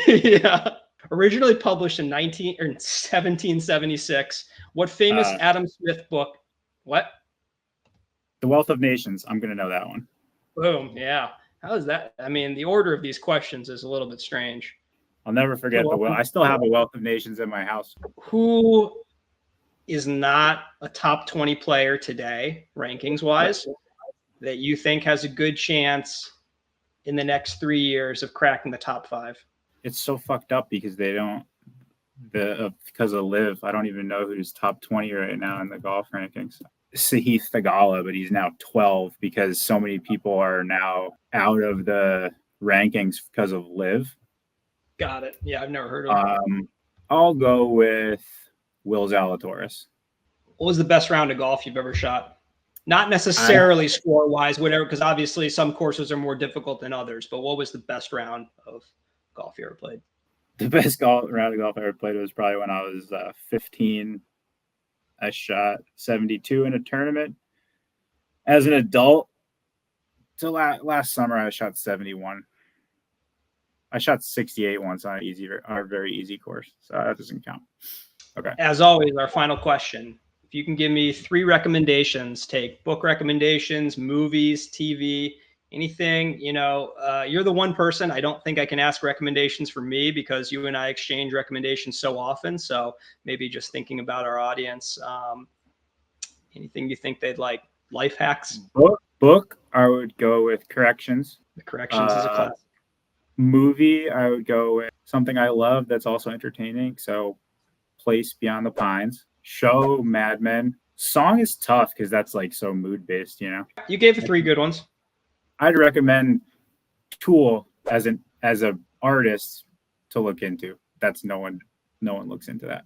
Yeah. Originally published in 1776. What famous Adam Smith book? What? The Wealth of Nations. I'm going to know that one. Boom. Yeah. How is that? I mean, the order of these questions is a little bit strange. I'll never forget I still have a Wealth of Nations in my house. Who is not a top 20 player today, rankings wise, that you think has a good chance in the next 3 years of cracking the top 5? It's so fucked up because because of Liv. I don't even know who's top 20 right now in the golf rankings. Sahith Theegala, but he's now 12 because so many people are now out of the rankings because of Liv. Got it. Yeah, I've never heard of him. I'll go with Will Zalatoris. What was the best round of golf you've ever shot? Not necessarily score-wise, whatever, because obviously some courses are more difficult than others, but what was the best round of golf you ever played? The best round of golf I ever played was probably when I was 15. I shot 72 in a tournament. As an adult, till last summer, I shot 71. I shot 68 once on a very easy course, so that doesn't count. Okay. As always, our final question. If you can give me 3 recommendations, take book recommendations, movies, TV, anything, you're the one person I don't think I can ask recommendations for me because you and I exchange recommendations so often. So maybe just thinking about our audience, anything you think they'd like? Life hacks? Book, I would go with Corrections. The Corrections is a classic. Movie, I would go with something I love that's also entertaining. So Place Beyond the Pines. Show, Mad Men. Song is tough because that's like so mood based, You gave 3 good ones. I'd recommend Tool as an artist to look into. That's no one looks into that.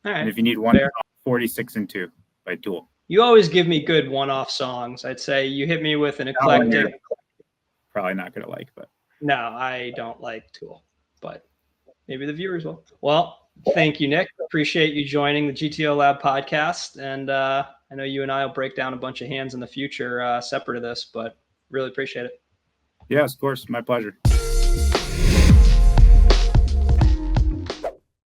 All right. And if you need one, 46 and 2 by Tool. You always give me good one-off songs. I'd say you hit me with an eclectic. Probably not gonna like, but no, I don't like Tool, but maybe the viewers will. Well, thank you, Nick. Appreciate you joining the GTO Lab podcast. And I know you and I will break down a bunch of hands in the future separate of this, but really appreciate it. Yes, of course. My pleasure.